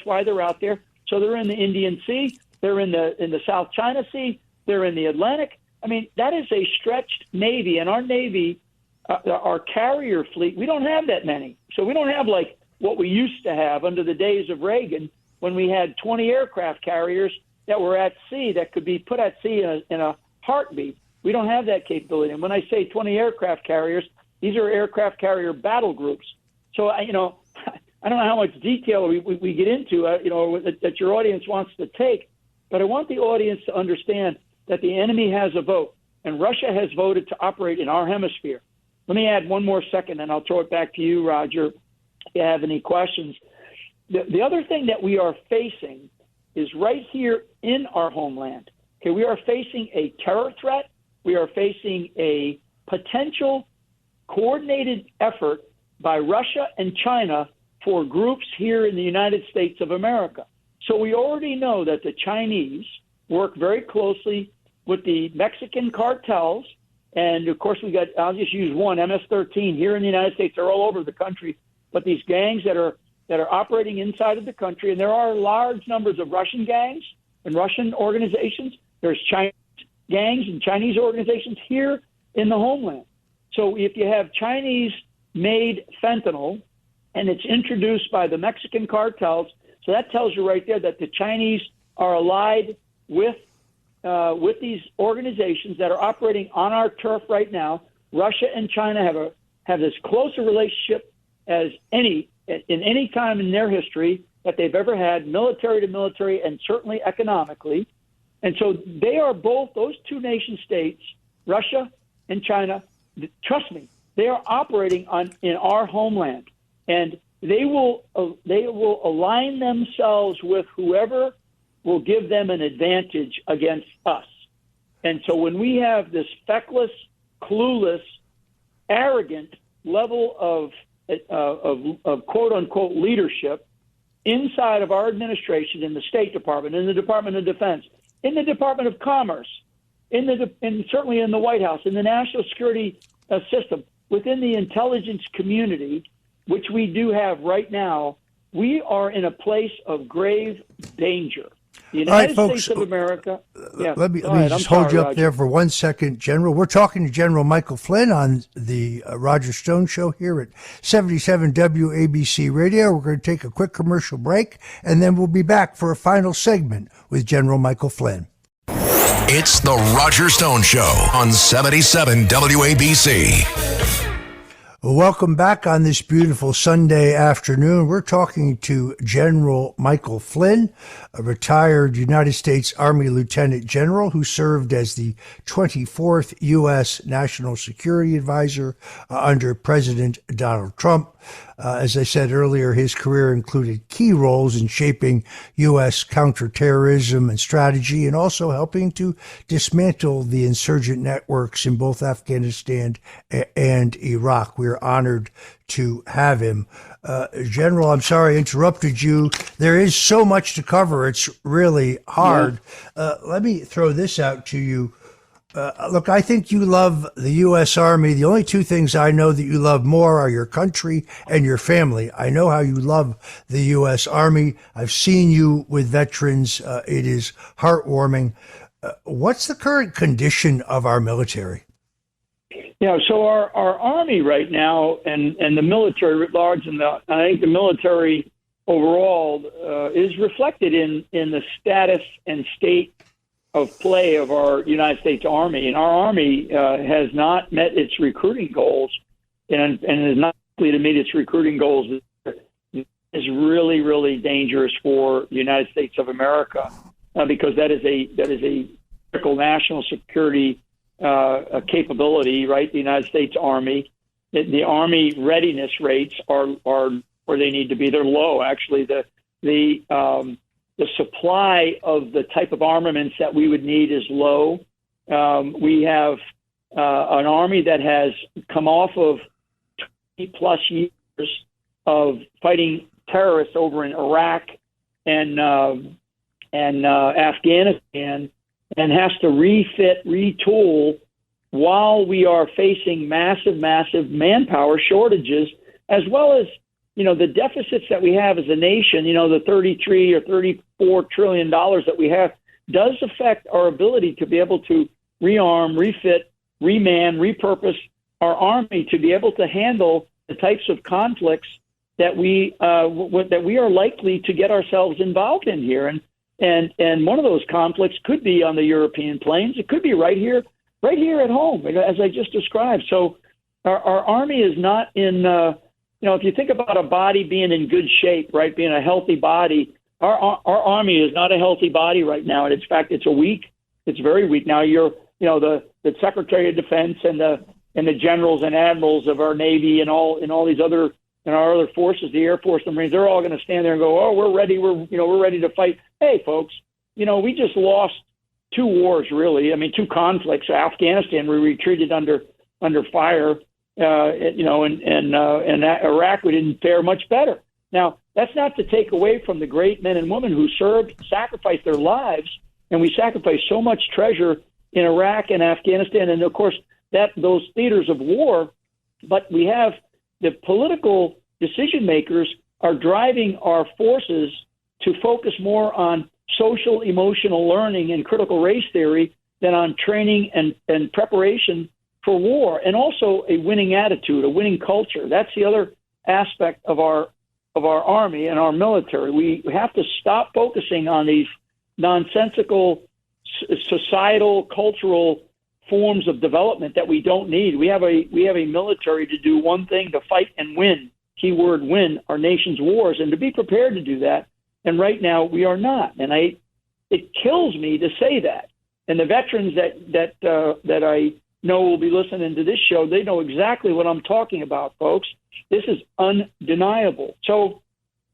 why they're out there. So they're in the Indian Sea, they're in the South China Sea, they're in the Atlantic. I mean, that is a stretched Navy, and our Navy, our carrier fleet, we don't have that many. So we don't have like what we used to have under the days of Reagan when we had 20 aircraft carriers that were at sea, that could be put at sea in a heartbeat. We don't have that capability. And when I say 20 aircraft carriers, these are aircraft carrier battle groups. So, I don't know how much detail we get into, that your audience wants to take, but I want the audience to understand that the enemy has a vote, and Russia has voted to operate in our hemisphere. Let me add one more second, and I'll throw it back to you, Roger, if you have any questions. The other thing that we are facing is right here in our homeland. Okay, we are facing a terror threat. We are facing a potential coordinated effort by Russia and China for groups here in the United States of America. So we already know that the Chinese work very closely with the Mexican cartels. And of course, I'll just use one, MS-13 here in the United States. They're all over the country. But these gangs that are operating inside of the country, and there are large numbers of Russian gangs and Russian organizations. There's Chinese gangs and Chinese organizations here in the homeland. So if you have Chinese-made fentanyl and it's introduced by the Mexican cartels, so that tells you right there that the Chinese are allied with these organizations that are operating on our turf right now. Russia and China have as close a relationship as in any time in their history that they've ever had, military to military, and certainly economically. And so they are both, those two nation states, Russia and China, trust me, they are operating in our homeland, and they will align themselves with whoever will give them an advantage against us. And so when we have this feckless, clueless, arrogant level of quote unquote leadership inside of our administration, in the State Department, in the Department of Defense, in the Department of Commerce, and certainly in the White House, in the national security system, within the intelligence community, which we do have right now, we are in a place of grave danger. The United States of America. Yeah, let me just hold you up there for 1 second, General. We're talking to General Michael Flynn on the Roger Stone Show here at 77 WABC Radio. We're going to take a quick commercial break, and then we'll be back for a final segment with General Michael Flynn. It's the Roger Stone Show on 77 WABC. Welcome back on this beautiful Sunday afternoon. We're talking to General Michael Flynn, a retired United States Army Lieutenant General who served as the 24th U.S. National Security Advisor under President Donald Trump. As I said earlier, his career included key roles in shaping U.S. counterterrorism and strategy, and also helping to dismantle the insurgent networks in both Afghanistan and Iraq. We are honored to have him. General, I'm sorry I interrupted you. There is so much to cover. It's really hard. Let me throw this out to you. Look, I think you love the U.S. Army. The only two things I know that you love more are your country and your family. I know how you love the U.S. Army. I've seen you with veterans. It is heartwarming. What's the current condition of our military? Yeah, so our Army right now and the military at large, and I think the military overall is reflected in the status and state of play of our United States Army. And our Army has not met its recruiting goals and is not likely to meet its recruiting goals. Is really, really dangerous for the United States of America because that is a critical national security capability, right? The United States Army. The Army readiness rates are where they need to be. They're low. Actually, the The supply of the type of armaments that we would need is low. We have an army that has come off of 20-plus years of fighting terrorists over in Iraq and Afghanistan, and has to refit, retool, while we are facing massive manpower shortages, as well as, the deficits that we have as a nation. The 33 or 34 trillion dollars that we have does affect our ability to be able to rearm, refit, reman, repurpose our army to be able to handle the types of conflicts that we are likely to get ourselves involved in here. And one of those conflicts could be on the European plains. It could be right here at home, as I just described. So our army is not in, if you think about a body being in good shape, right, being a healthy body, our army is not a healthy body right now. And in fact, it's very weak. Now the Secretary of Defense and the generals and admirals of our Navy and all these other, and our other forces, the Air Force, the Marines, they're all going to stand there and go, "Oh, we're ready. We're ready to fight." Hey, folks, we just lost 2 wars, really. I mean, 2 conflicts. Afghanistan, we retreated under fire, and Iraq, we didn't fare much better. Now, that's not to take away from the great men and women who served, sacrificed their lives, and we sacrificed so much treasure in Iraq and Afghanistan, and of course, those theaters of war. But we have the political decision makers are driving our forces to focus more on social emotional learning and critical race theory than on training and preparation for war, and also a winning attitude, a winning culture. That's the other aspect of our army and our military. We have to stop focusing on these nonsensical societal, cultural forms of development that we don't need. We have a military to do one thing: to fight and win. Keyword win our nation's wars, and to be prepared to do that. And right now we are not. And it kills me to say that. And the veterans that I know will be listening to this show, they know exactly what I'm talking about, folks. This is undeniable. So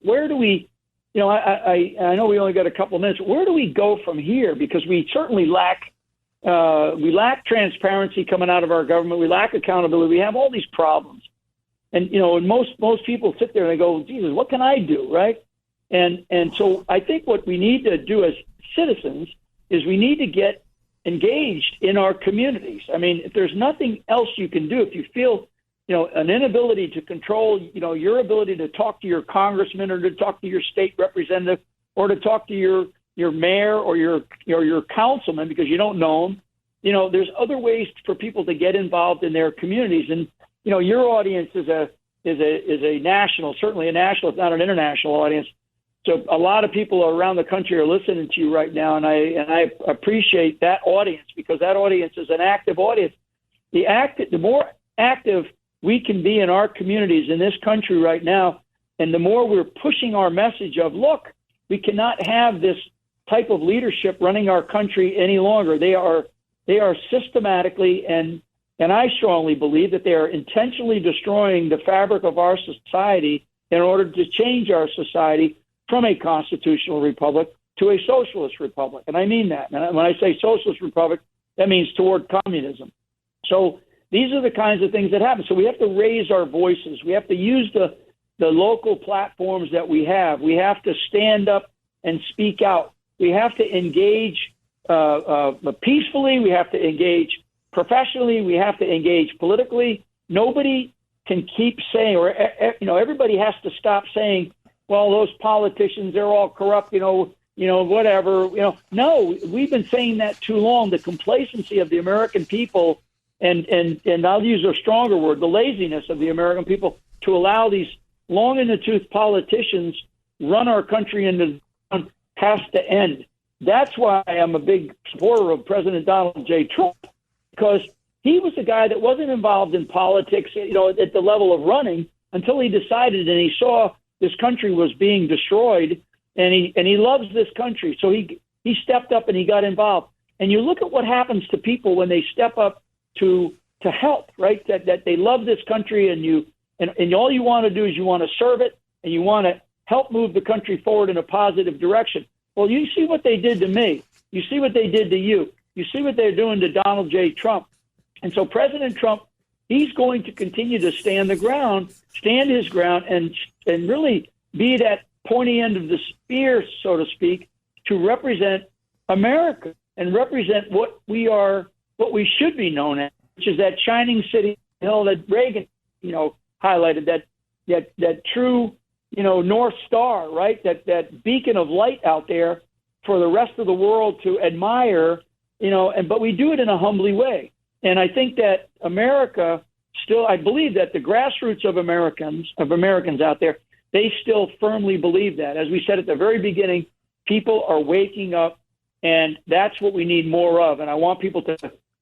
where do we? I know we only got a couple of minutes. Where do we go from here? Because we certainly lack transparency coming out of our government. We lack accountability. We have all these problems. And, and most people sit there and they go, Jesus, what can I do? Right. And so I think what we need to do as citizens is we need to get engaged in our communities. I mean, if there's nothing else you can do, if you feel, an inability to control, your ability to talk to your congressman or to talk to your state representative or to talk to your mayor or your councilman because you don't know them, there's other ways for people to get involved in their communities. And, your audience is a national, certainly a national, if not an international audience. So a lot of people around the country are listening to you right now, and I appreciate that audience because that audience is an active audience. The more active we can be in our communities in this country right now, and the more we're pushing our message of, look, we cannot have this type of leadership running our country any longer. They are systematically and I strongly believe that they are intentionally destroying the fabric of our society in order to change our society from a constitutional republic to a socialist republic. And I mean that. And when I say socialist republic, that means toward communism. So these are the kinds of things that happen. So we have to raise our voices. We have to use the local platforms that we have. We have to stand up and speak out. We have to engage peacefully. We have to engage professionally. We have to engage politically. Nobody can keep saying, or everybody has to stop saying, well, those politicians, they're all corrupt, whatever. No, we've been saying that too long. The complacency of the American people, and I'll use a stronger word, the laziness of the American people to allow these long in the tooth politicians run our country into has to end. That's why I'm a big supporter of President Donald J. Trump, because he was a guy that wasn't involved in politics, at the level of running until he decided and he saw this country was being destroyed, and he loves this country. So he stepped up and he got involved. And you look at what happens to people when they step up to help, right? That they love this country, and all you want to do is you want to serve it, and you want to help move the country forward in a positive direction. Well, you see what they did to me. You see what they did to you. You see what they're doing to Donald J. Trump. And so President Trump, he's going to continue to stand his ground, and really be that pointy end of the spear, so to speak, to represent America and represent what we should be known as, which is that shining city hill that Reagan, highlighted, that true, North Star, right? That beacon of light out there for the rest of the world to admire, but we do it in a humbly way. And I think that America still, I believe that the grassroots of Americans out there, they still firmly believe that. As we said at the very beginning, people are waking up, and that's what we need more of. And I want people to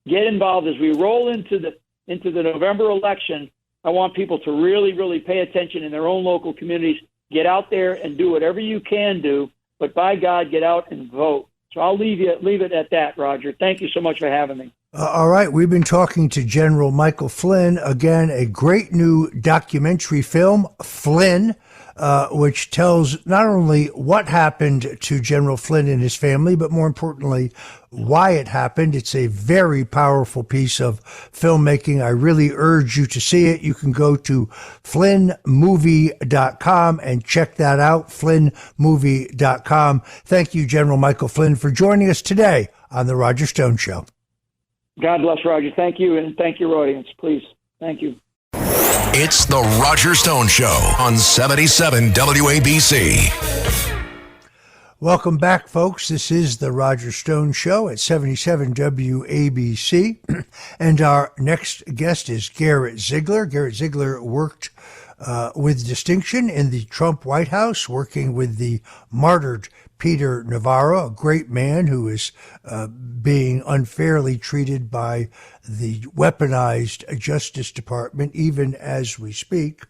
get involved as we roll into the November election. I want people to really, really pay attention in their own local communities. Get out there and do whatever you can do, but by God, get out and vote. So I'll leave it at that, Roger. Thank you so much for having me. All right, we've been talking to General Michael Flynn. Again, a great new documentary film, Flynn, which tells not only what happened to General Flynn and his family, but more importantly, why it happened. It's a very powerful piece of filmmaking. I really urge you to see it. You can go to flynnmovie.com and check that out, flynnmovie.com. Thank you, General Michael Flynn, for joining us today on The Roger Stone Show. God bless, Roger. Thank you, and thank your audience, please. Thank you. It's The Roger Stone Show on 77 WABC. Welcome back, folks. This is The Roger Stone Show at 77 WABC. And our next guest is Garrett Ziegler. Garrett Ziegler worked with distinction in the Trump White House, working with the martyred Peter Navarro, a great man who is being unfairly treated by the weaponized Justice Department, even as we speak.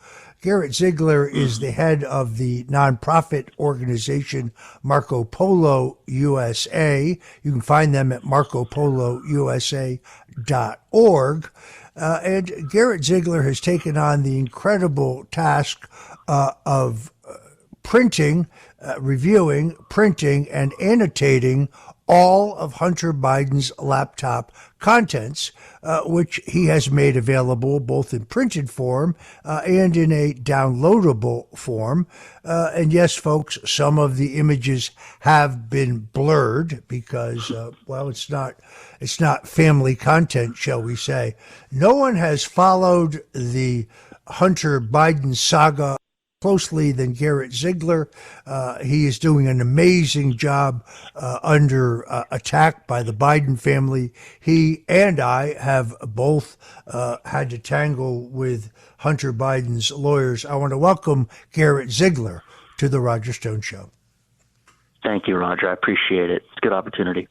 Garrett Ziegler is the head of the nonprofit organization Marco Polo USA. You can find them at marcopolousa.org. And Garrett Ziegler has taken on the incredible task of reviewing, printing, and annotating all of Hunter Biden's laptop contents, which he has made available both in printed form and in a downloadable form. And yes, folks, some of the images have been blurred because, it's not family content, shall we say. No one has followed the Hunter Biden saga closely than Garrett Ziegler. He is doing an amazing job under attack by the Biden family. He and I have both had to tangle with Hunter Biden's lawyers. I want to welcome Garrett Ziegler to the Roger Stone Show. Thank you, Roger. I appreciate it. It's a good opportunity.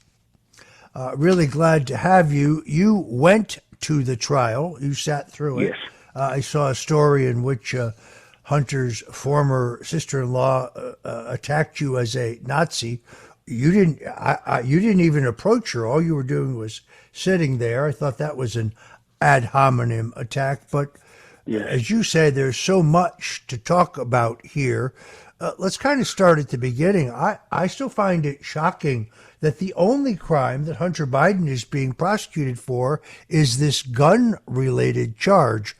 Really glad to have you. You went to the trial. You sat through it. Yes. I saw a story in which Hunter's former sister-in-law attacked you as a Nazi. You didn't even approach her. All you were doing was sitting there. I thought that was an ad hominem attack. But as you say, there's so much to talk about here. Let's kind of start at the beginning. I still find it shocking that the only crime that Hunter Biden is being prosecuted for is this gun-related charge,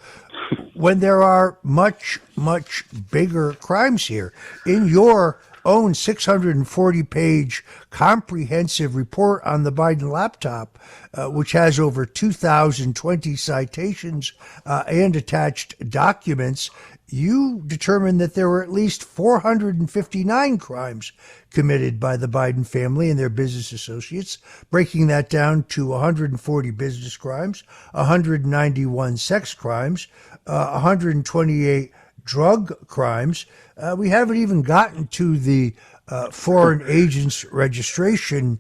when there are much, much bigger crimes here. In your own 640-page comprehensive report on the Biden laptop, which has over 2,020 citations and attached documents, you determined that there were at least 459 crimes committed by the Biden family and their business associates, breaking that down to 140 business crimes, 191 sex crimes, 128 drug crimes. We haven't even gotten to the foreign agents registration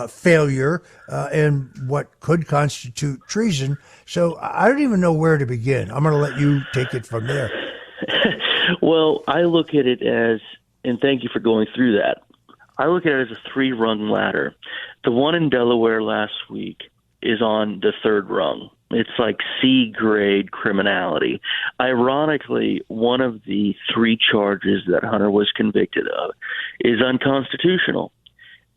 failure and what could constitute treason. So I don't even know where to begin. I'm going to let you take it from there. Well, I look at it as, and thank you for going through that, I look at it as a three-rung ladder. The one in Delaware last week is on the third rung. It's like C-grade criminality. Ironically, one of the 3 charges that Hunter was convicted of is unconstitutional.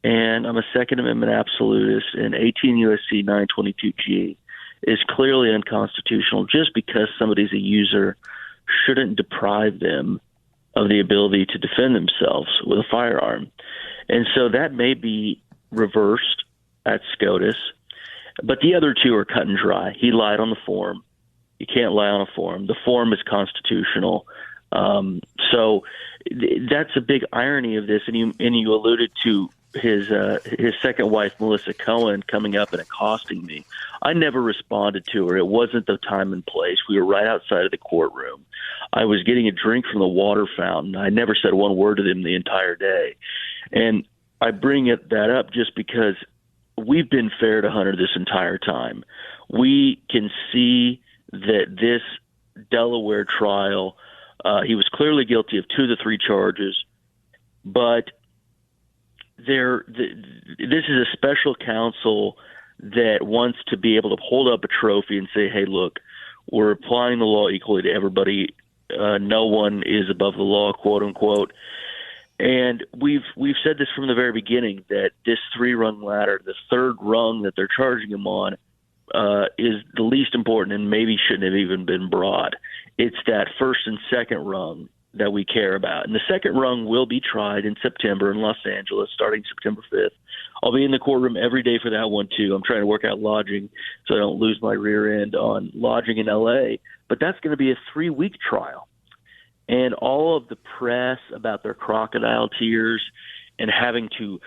And I'm a Second Amendment absolutist, and 18 U.S.C. 922G is clearly unconstitutional. Just because somebody's a user shouldn't deprive them of the ability to defend themselves with a firearm. And so that may be reversed at SCOTUS. But the other 2 are cut and dry. He lied on the form. You can't lie on a form. The form is constitutional. So that's a big irony of this. And you alluded to his second wife, Melissa Cohen, coming up and accosting me. I never responded to her. It wasn't the time and place. We were right outside of the courtroom. I was getting a drink from the water fountain. I never said one word to them the entire day. And I bring that up just because we've been fair to Hunter this entire time. We can see that this Delaware trial, he was clearly guilty of 2 of the 3 charges, but this is a special counsel that wants to be able to hold up a trophy and say, hey, look, we're applying the law equally to everybody. No one is above the law, quote unquote. And we've said this from the very beginning, that this 3-rung ladder, the 3rd rung that they're charging him on, is the least important and maybe shouldn't have even been brought. It's that 1st and 2nd rung that we care about. And the 2nd rung will be tried in September in Los Angeles, starting September 5th. I'll be in the courtroom every day for that one, too. I'm trying to work out lodging so I don't lose my rear end on lodging in L.A. But that's going to be a 3-week trial. And all of the press about their crocodile tears and having to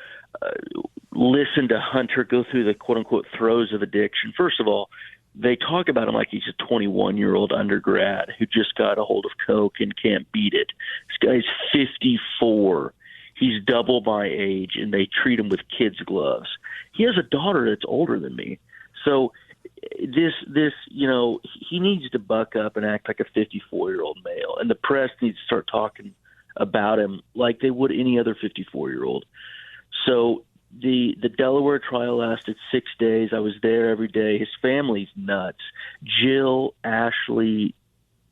listen to Hunter go through the quote-unquote throes of addiction. First of all, they talk about him like he's a 21-year-old undergrad who just got a hold of coke and can't beat it. This guy's 54. He's double my age, and they treat him with kids' gloves. He has a daughter that's older than me. So this, he needs to buck up and act like a 54-year-old male, and the press needs to start talking about him like they would any other 54-year-old. So the Delaware trial lasted 6 days. I was there every day. His family's nuts. Jill, Ashley,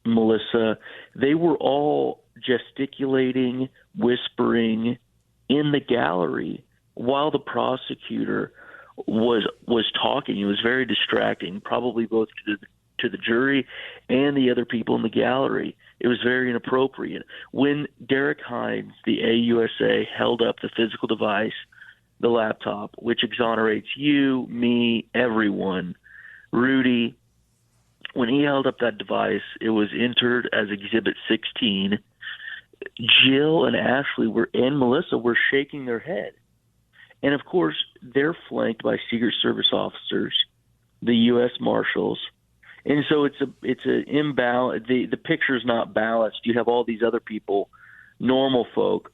Melissa, they were all gesticulating, whispering in the gallery while the prosecutor was talking. It was very distracting, probably both to the jury and the other people in the gallery. It was very inappropriate. When Derek Hines, the AUSA, held up the physical device, the laptop, which exonerates you, me, everyone, Rudy, when he held up that device, it was entered as Exhibit 16. Jill and Ashley and Melissa were shaking their head. And, of course, they're flanked by Secret Service officers, the U.S. Marshals. And so it's an imbalance. The picture's not balanced. You have all these other people, normal folk,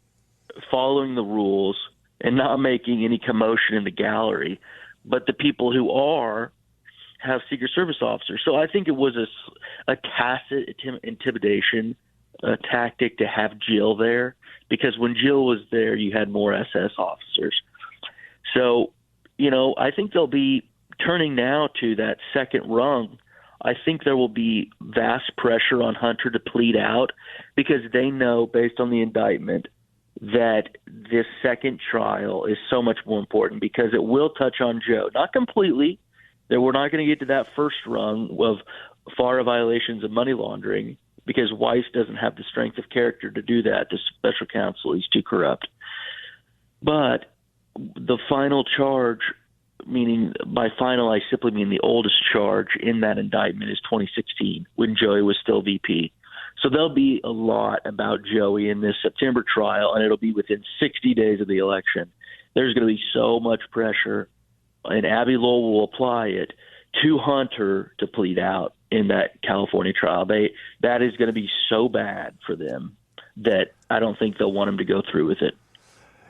following the rules and not making any commotion in the gallery. But the people who have Secret Service officers. So I think it was a tacit intimidation tactic to have Jill there, because when Jill was there, you had more SS officers. So, I think they'll be turning now to that 2nd rung. I think there will be vast pressure on Hunter to plead out, because they know, based on the indictment, that this 2nd trial is so much more important, because it will touch on Joe. Not completely. We're not going to get to that 1st rung of FARA violations of money laundering, because Weiss doesn't have the strength of character to do that. The special counsel, he's too corrupt. But the final charge, meaning by final I simply mean the oldest charge in that indictment, is 2016, when Joey was still VP. So there'll be a lot about Joey in this September trial, and it'll be within 60 days of the election. There's going to be so much pressure, and Abby Lowell will apply it to Hunter to plead out in that California trial. That is going to be so bad for them that I don't think they'll want him to go through with it.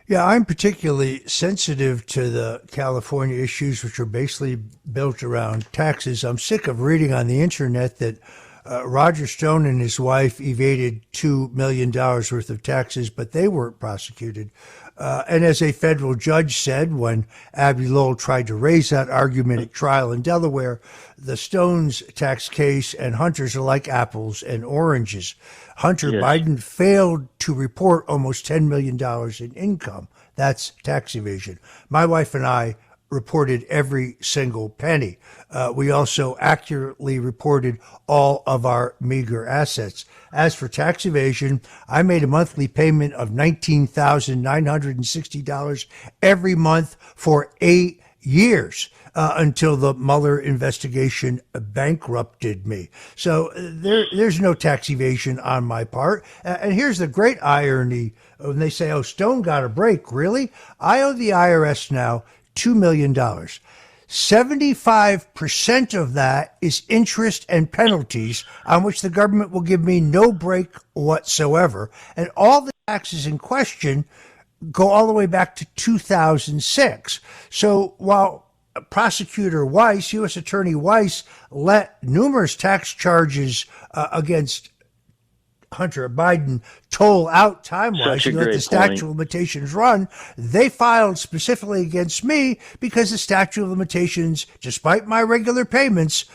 Yeah, I'm particularly sensitive to the California issues, which are basically built around taxes. I'm sick of reading on the internet that Roger Stone and his wife evaded $2 million worth of taxes, but they weren't prosecuted. And as a federal judge said when Abby Lowell tried to raise that argument at trial in Delaware, the Stones tax case and Hunter's are like apples and oranges. Hunter Biden failed to report almost $10 million in income. That's tax evasion. My wife and I reported every single penny. We also accurately reported all of our meager assets. As for tax evasion, I made a monthly payment of $19,960 every month for 8 years until the Mueller investigation bankrupted me. So there's no tax evasion on my part. And here's the great irony when they say, oh, Stone got a break. Really? I owe the IRS now $2 million. 75% of that is interest and penalties on which the government will give me no break whatsoever. And all the taxes in question go all the way back to 2006. So while Prosecutor Weiss, U.S. Attorney Weiss, let numerous tax charges against Hunter Biden toll out time-wise and let the statute of limitations run, they filed specifically against me because the statute of limitations, despite my regular payments,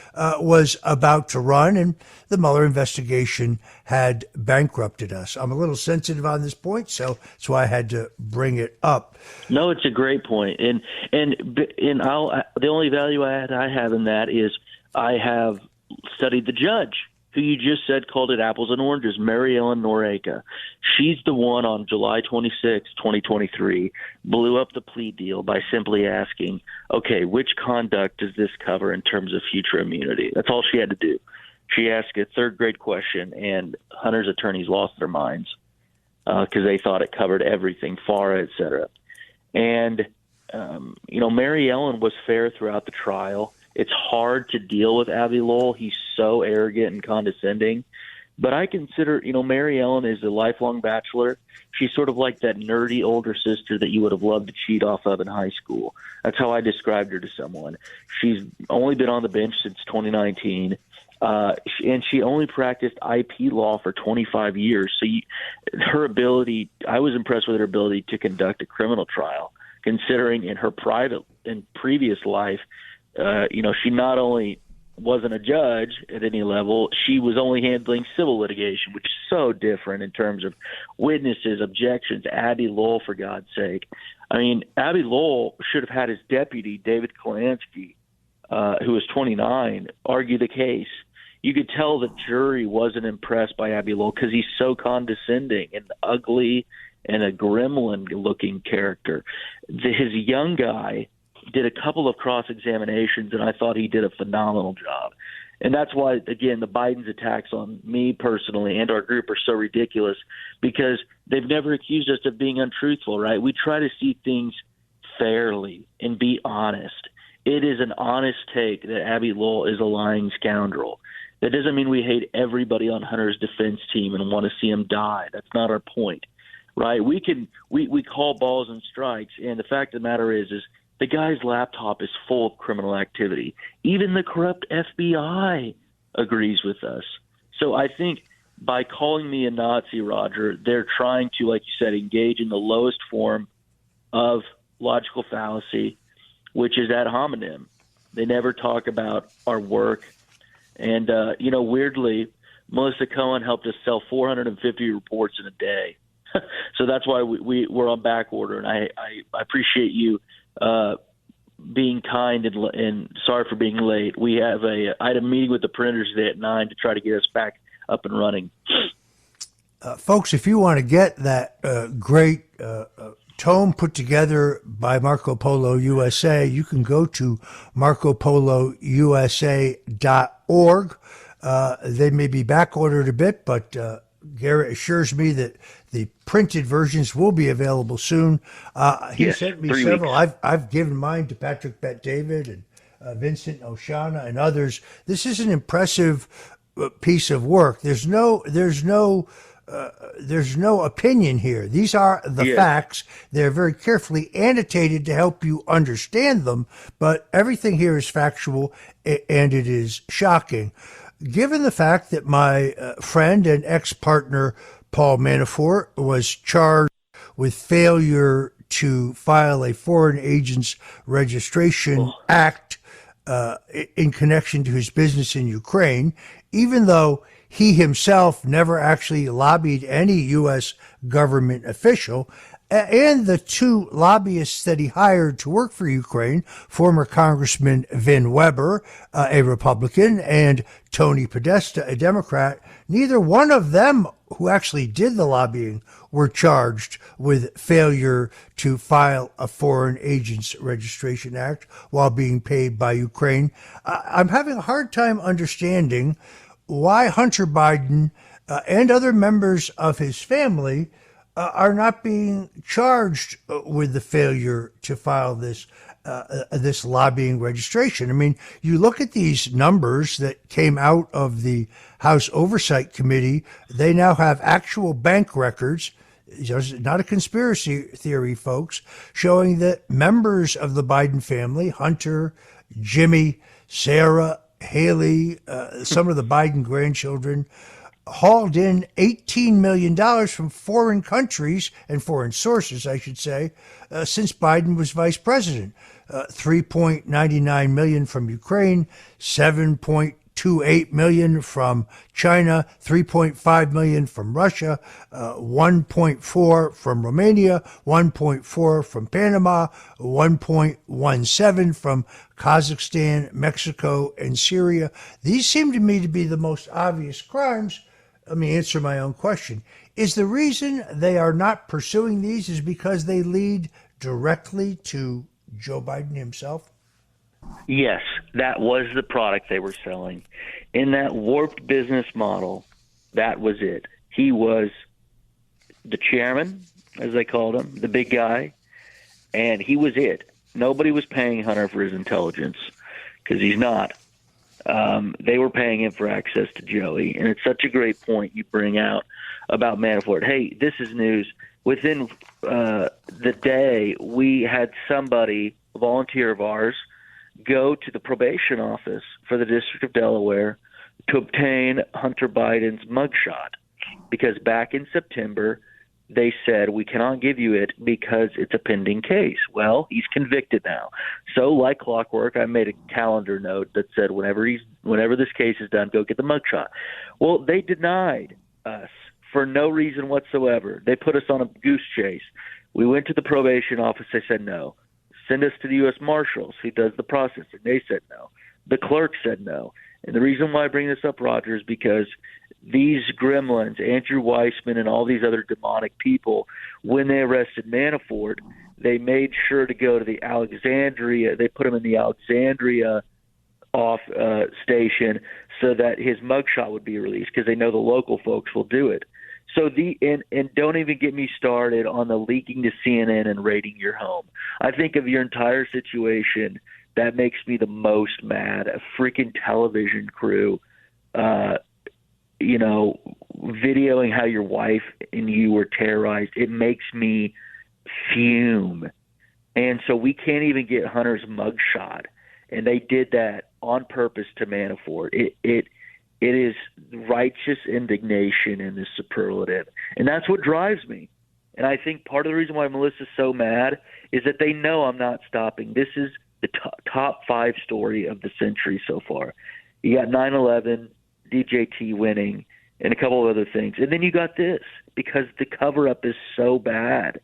was about to run, and the Mueller investigation had bankrupted us. I'm a little sensitive on this point, so that's why I had to bring it up. No, it's a great point, and the only value I have in that is I have studied the judge who you just said called it apples and oranges, Mary Ellen Noreika. She's the one on July 26, 2023, blew up the plea deal by simply asking, okay, which conduct does this cover in terms of future immunity? That's all she had to do. She asked a third-grade question, and Hunter's attorneys lost their minds because they thought it covered everything, FARA, et cetera. And, Mary Ellen was fair throughout the trial. It's hard to deal with Abby Lowell. He's so arrogant and condescending. But I consider, Mary Ellen is a lifelong bachelor. She's sort of like that nerdy older sister that you would have loved to cheat off of in high school. That's how I described her to someone. She's only been on the bench since 2019, and she only practiced IP law for 25 years. So her ability, I was impressed with her ability to conduct a criminal trial, considering in her private and previous life, she not only wasn't a judge at any level, she was only handling civil litigation, which is so different in terms of witnesses, objections. Abby Lowell, for God's sake. I mean, Abby Lowell should have had his deputy, David Kalansky, who was 29, argue the case. You could tell the jury wasn't impressed by Abby Lowell because he's so condescending and ugly and a gremlin-looking character. His young guy did a couple of cross-examinations, and I thought he did a phenomenal job. And that's why, again, the Biden's attacks on me personally and our group are so ridiculous, because they've never accused us of being untruthful, right? We try to see things fairly and be honest. It is an honest take that Abby Lowell is a lying scoundrel. That doesn't mean we hate everybody on Hunter's defense team and want to see him die. That's not our point, right? We call balls and strikes, and the fact of the matter is the guy's laptop is full of criminal activity. Even the corrupt FBI agrees with us. So I think by calling me a Nazi, Roger, they're trying to, like you said, engage in the lowest form of logical fallacy, which is ad hominem. They never talk about our work. And, weirdly, Melissa Cohen helped us sell 450 reports in a day. So that's why we're on back order. And I appreciate you being kind and sorry for being late. I had a meeting with the printers today at 9 to try to get us back up and running. Folks, if you want to get that great tome put together by Marco Polo USA, you can go to marcopolousa.org. They may be back ordered a bit, but Garrett assures me that the printed versions will be available soon. He sent me several. I've given mine to Patrick Bet-David and Vincent Oshana and others. This is an impressive piece of work. There's no opinion here. These are the facts. They're very carefully annotated to help you understand them, but everything here is factual, and it is shocking. Given the fact that my friend and ex-partner Paul Manafort was charged with failure to file a Foreign Agents Registration Act in connection to his business in Ukraine, even though he himself never actually lobbied any U.S. government official. And the two lobbyists that he hired to work for Ukraine, former Congressman Vin Weber, a Republican, and Tony Podesta, a Democrat, neither one of them who actually did the lobbying were charged with failure to file a Foreign Agents Registration Act while being paid by Ukraine. I'm having a hard time understanding why Hunter Biden and other members of his family are not being charged with the failure to file this lobbying registration. I mean, you look at these numbers that came out of the House Oversight Committee. They now have actual bank records. It's not a conspiracy theory, folks, showing that members of the Biden family, Hunter, Jimmy, Sarah, Haley, some of the Biden grandchildren, hauled in $18 million from foreign countries and foreign sources, I should say, since Biden was vice president. $3.99 million from Ukraine, $7.28 million from China, $3.5 million from Russia, $1.4 from Romania, $1.4 from Panama, $1.17 from Kazakhstan, Mexico, and Syria. These seem to me to be the most obvious crimes. Let me answer my own question. Is the reason they are not pursuing these is because they lead directly to Joe Biden himself? Yes, that was the product they were selling. In that warped business model, that was it. He was the chairman, as they called him, the big guy, and he was it. Nobody was paying Hunter for his intelligence because he's not. They were paying him for access to Joey. And it's such a great point you bring out about Manafort. Hey, this is news. Within the day, we had somebody, a volunteer of ours, go to the probation office for the District of Delaware to obtain Hunter Biden's mugshot. Because back in September, they said, we cannot give you it because it's a pending case. Well, he's convicted now. So like clockwork, I made a calendar note that said, whenever this case is done, go get the mugshot. Well, they denied us for no reason whatsoever. They put us on a goose chase. We went to the probation office. They said no. Send us to the U.S. Marshals, who does the processing. They said no. The clerk said no. And the reason why I bring this up, Roger, is because these gremlins, Andrew Weissman and all these other demonic people, when they arrested Manafort, they made sure to go to the Alexandria. They put him in the Alexandria station so that his mugshot would be released because they know the local folks will do it. So and don't even get me started on the leaking to CNN and raiding your home. I think of your entire situation. That makes me the most mad. A freaking television crew, videoing how your wife and you were terrorized. It makes me fume. And so we can't even get Hunter's mugshot. And they did that on purpose to Manafort. It is righteous indignation in this superlative. And that's what drives me. And I think part of the reason why Melissa's so mad is that they know I'm not stopping. This is the top 5 story of the century so far. You got 9/11, DJT winning, and a couple of other things. And then you got this, because the cover-up is so bad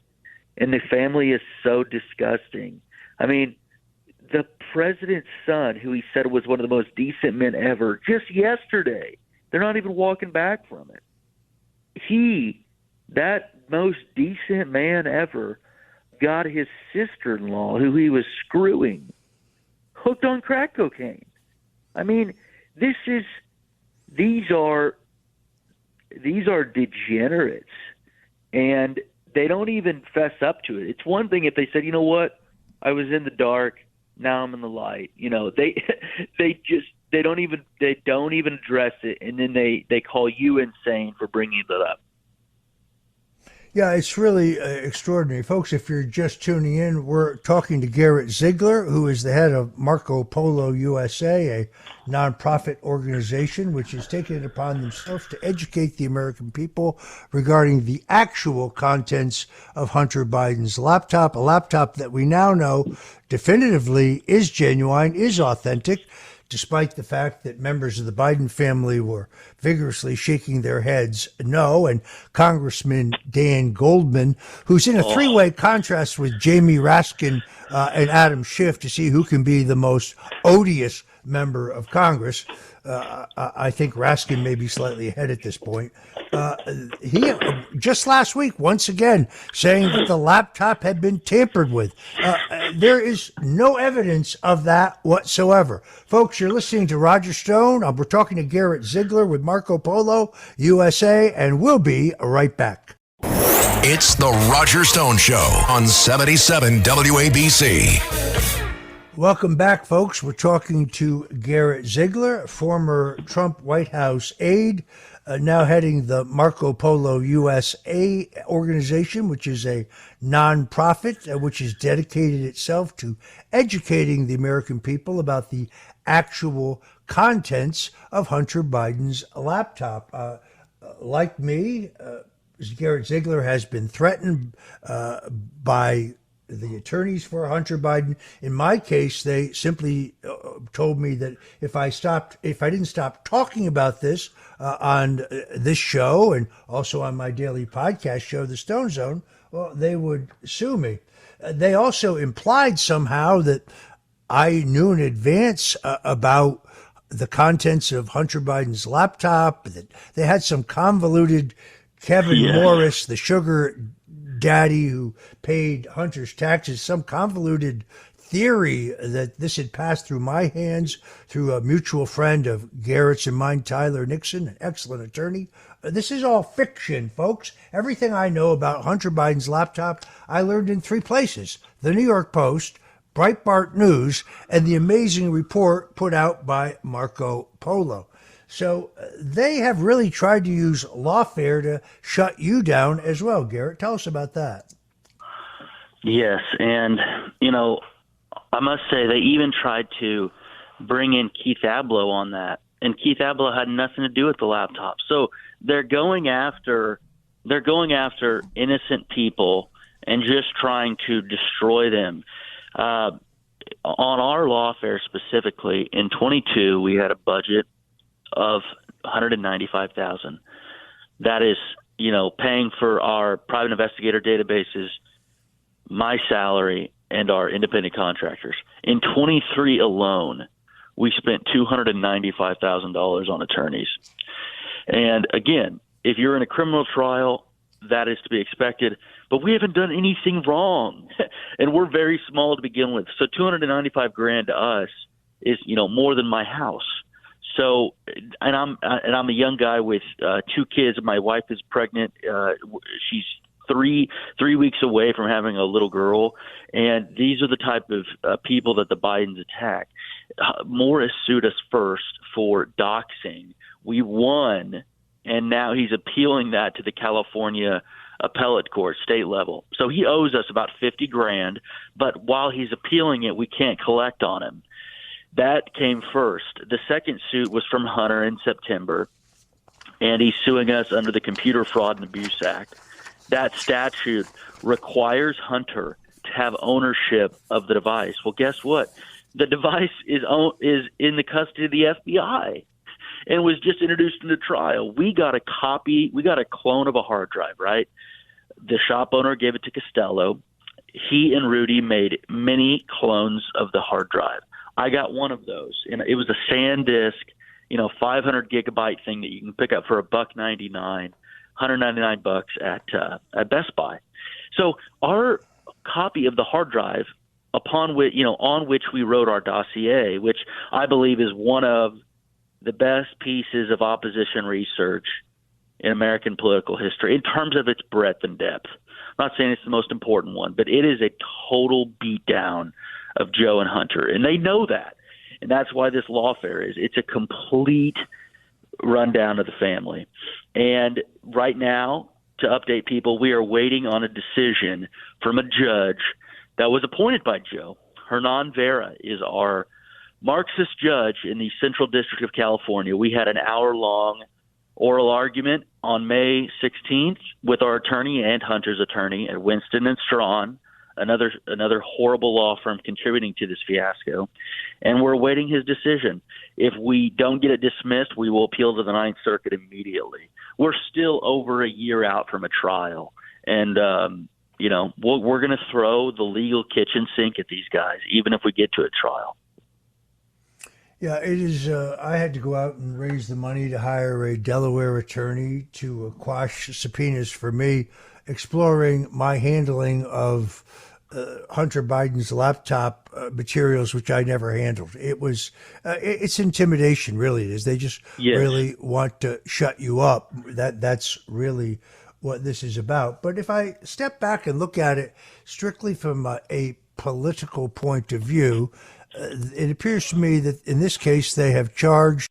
and the family is so disgusting. I mean, the president's son, who he said was one of the most decent men ever, just yesterday, they're not even walking back from it. That most decent man ever, got his sister-in-law, who he was screwing, hooked on crack cocaine. I mean, these are degenerates, and they don't even fess up to it. It's one thing if they said, you know what, I was in the dark, now I'm in the light. They don't even address it, and then they call you insane for bringing it up. Yeah, it's really extraordinary. Folks, if you're just tuning in, we're talking to Garrett Ziegler, who is the head of Marco Polo USA, a nonprofit organization which has taken it upon themselves to educate the American people regarding the actual contents of Hunter Biden's laptop, a laptop that we now know definitively is genuine, is authentic, despite the fact that members of the Biden family were vigorously shaking their heads no, and Congressman Dan Goldman, who's in a three-way contrast with Jamie Raskin and Adam Schiff to see who can be the most odious member of Congress. I think Raskin may be slightly ahead at this point. He just last week, once again, saying that the laptop had been tampered with. There is no evidence of that whatsoever. Folks, you're listening to Roger Stone. We're talking to Garrett Ziegler with Marco Polo USA, and we'll be right back. It's the Roger Stone Show on 77 WABC. Welcome back, folks. We're talking to Garrett Ziegler, former Trump White House aide, now heading the Marco Polo USA organization, which is a nonprofit which has dedicated itself to educating the American people about the actual contents of Hunter Biden's laptop. Like me, Garrett Ziegler has been threatened by the attorneys for Hunter Biden. In my case, they simply told me that if I didn't stop talking about this on this show and also on my daily podcast show, The Stone Zone, well, they would sue me. They also implied somehow that I knew in advance about the contents of Hunter Biden's laptop, that they had some convoluted Kevin Morris, the sugar daddy who paid Hunter's taxes, some convoluted theory that this had passed through my hands through a mutual friend of Garrett's and mine, Tyler Nixon, an excellent attorney. This is all fiction, folks. Everything I know about Hunter Biden's laptop, I learned in three places: the New York Post, Breitbart News, and the amazing report put out by Marco Polo. So they have really tried to use lawfare to shut you down as well, Garrett. Tell us about that. Yes, and, I must say they even tried to bring in Keith Abloh on that, and Keith Abloh had nothing to do with the laptop. So they're going after innocent people and just trying to destroy them. On our lawfare specifically, in 22, we had a budget of $195,000. That is, paying for our private investigator databases, my salary, and our independent contractors. In 23 alone, we spent $295,000 on attorneys. And again, if you're in a criminal trial, that is to be expected, but we haven't done anything wrong. And we're very small to begin with. So $295,000 to us is, more than my house. So, and I'm a young guy with 2 kids. My wife is pregnant. She's three weeks away from having a little girl. And these are the type of people that the Bidens attack. Morris sued us first for doxing. We won, and now he's appealing that to the California appellate court, state level. So he owes us about $50,000, but while he's appealing it, we can't collect on him. That came first. The second suit was from Hunter in September, and he's suing us under the Computer Fraud and Abuse Act. That statute requires Hunter to have ownership of the device. Well, guess what? The device is in the custody of the FBI and was just introduced into trial. We got a clone of a hard drive, right? The shop owner gave it to Costello. He and Rudy made many clones of the hard drive. I got one of those, and it was a SanDisk, 500 gigabyte thing that you can pick up for $1.99, $199 at Best Buy. So our copy of the hard drive, on which we wrote our dossier, which I believe is one of the best pieces of opposition research in American political history in terms of its breadth and depth. I'm not saying it's the most important one, but it is a total beatdown of Joe and Hunter, and they know that, and that's why this lawfare is. It's a complete rundown of the family. And right now, to update people, we are waiting on a decision from a judge that was appointed by Joe. Hernan Vera is our Marxist judge in the Central District of California. We had an hour-long oral argument on May 16th with our attorney and Hunter's attorney at Winston & Strawn, another horrible law firm contributing to this fiasco, and we're awaiting his decision. If we don't get it dismissed, we will appeal to the Ninth Circuit immediately. We're still over a year out from a trial, and we're going to throw the legal kitchen sink at these guys, even if we get to a trial. Yeah, it is. I had to go out and raise the money to hire a Delaware attorney to quash subpoenas for me, exploring my handling of Hunter Biden's laptop materials, which I never handled. It was, it's intimidation, really. It is. They just really want to shut you up. That's really what this is about. But if I step back and look at it strictly from a political point of view, it appears to me that in this case they have charged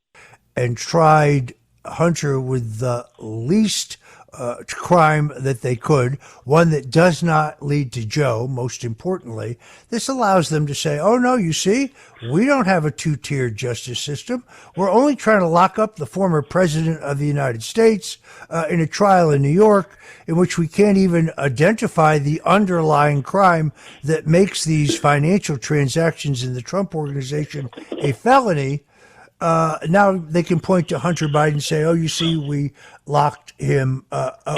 and tried Hunter with the least crime that they could, one that does not lead to Joe, most importantly. This allows them to say, oh, no, you see, we don't have a two-tiered justice system. We're only trying to lock up the former president of the United States in a trial in New York in which we can't even identify the underlying crime that makes these financial transactions in the Trump organization a felony. Now they can point to Hunter Biden and say, oh, you see, we locked him,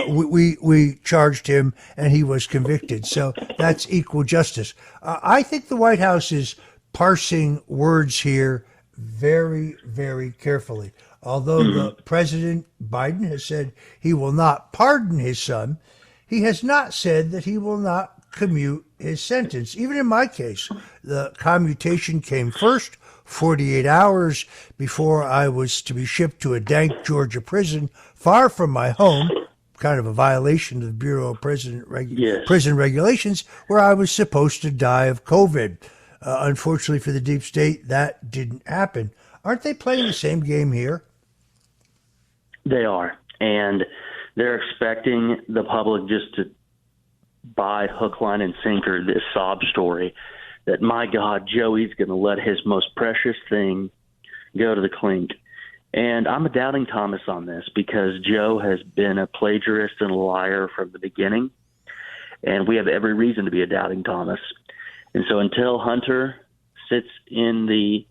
we charged him, and he was convicted. So that's equal justice. I think the White House is parsing words here very, very carefully. Although the President Biden has said he will not pardon his son, he has not said that he will not commute his sentence. Even in my case, the commutation came first, 48 hours before I was to be shipped to a dank Georgia prison far from my home, kind of a violation of the Bureau of Prison Regulations, where I was supposed to die of COVID. Unfortunately for the deep state, that didn't happen. Aren't they playing the same game here? They are, and they're expecting the public just to buy hook, line, and sinker this sob story that, my God, Joey's going to let his most precious thing go to the clink. And I'm a doubting Thomas on this because Joe has been a plagiarist and a liar from the beginning, and we have every reason to be a doubting Thomas. And so until Hunter sits in the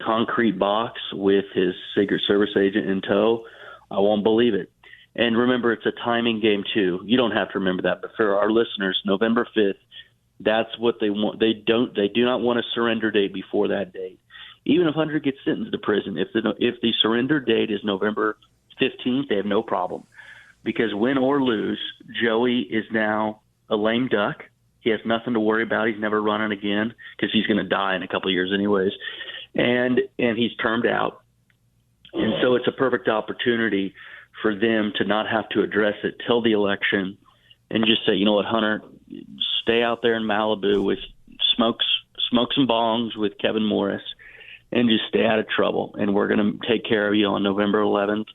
concrete box with his Secret Service agent in tow, I won't believe it. And remember, it's a timing game, too. You don't have to remember that, but for our listeners, November 5th, that's what they want. They do not want a surrender date before that date. Even if Hunter gets sentenced to prison, if the surrender date is November 15th, they have no problem. Because win or lose, Joey is now a lame duck. He has nothing to worry about. He's never running again because he's going to die in a couple of years anyways. And he's termed out. And so it's a perfect opportunity for them to not have to address it till the election and just say, you know what, Hunter, stay out there in Malibu with smoke some bongs with Kevin Morris and just stay out of trouble. And we're going to take care of you on November 11th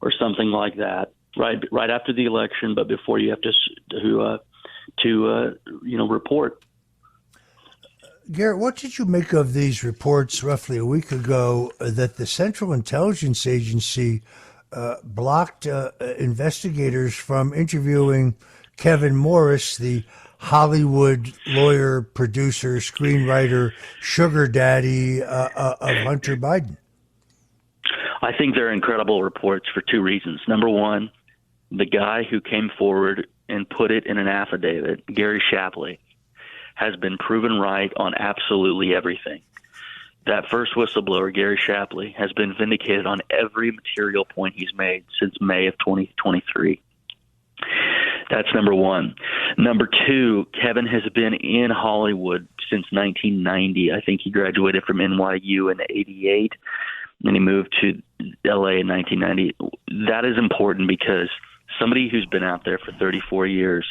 or something like that, right after the election, but before you have to report. Garrett, what did you make of these reports roughly a week ago that the Central Intelligence Agency blocked investigators from interviewing Kevin Morris, the Hollywood lawyer, producer, screenwriter, sugar daddy of Hunter Biden? I think they're incredible reports for two reasons. Number one, the guy who came forward and put it in an affidavit, Gary Shapley, has been proven right on absolutely everything. That first whistleblower, Gary Shapley, has been vindicated on every material point he's made since May of 2023. That's number one. Number two, Kevin has been in Hollywood since 1990. I think he graduated from NYU in '88, and he moved to L.A. in 1990. That is important because somebody who's been out there for 34 years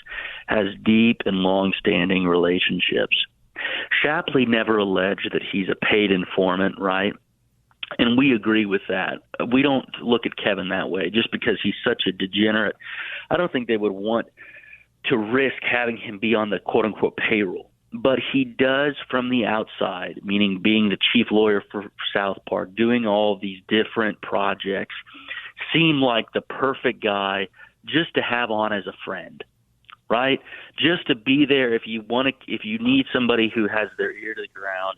has deep and long-standing relationships. Shapley never alleged that he's a paid informant, right? And we agree with that. We don't look at Kevin that way just because he's such a degenerate. I don't think they would want to risk having him be on the quote-unquote payroll. But he does from the outside, meaning being the chief lawyer for South Park, doing all these different projects, seem like the perfect guy just to have on as a friend, right? Just to be there if you need somebody who has their ear to the ground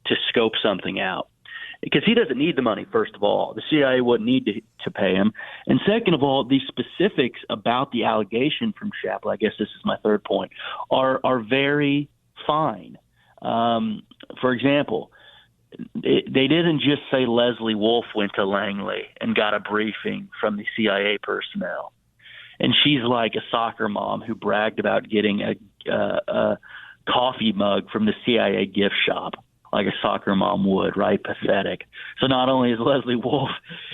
to scope something out. Because he doesn't need the money, first of all. The CIA wouldn't need to pay him. And second of all, the specifics about the allegation from Shapley, I guess this is my third point, are very fine. For example, they didn't just say Leslie Wolf went to Langley and got a briefing from the CIA personnel. And she's like a soccer mom who bragged about getting a coffee mug from the CIA gift shop, like a soccer mom would, right? Pathetic. So not only is Leslie Wolf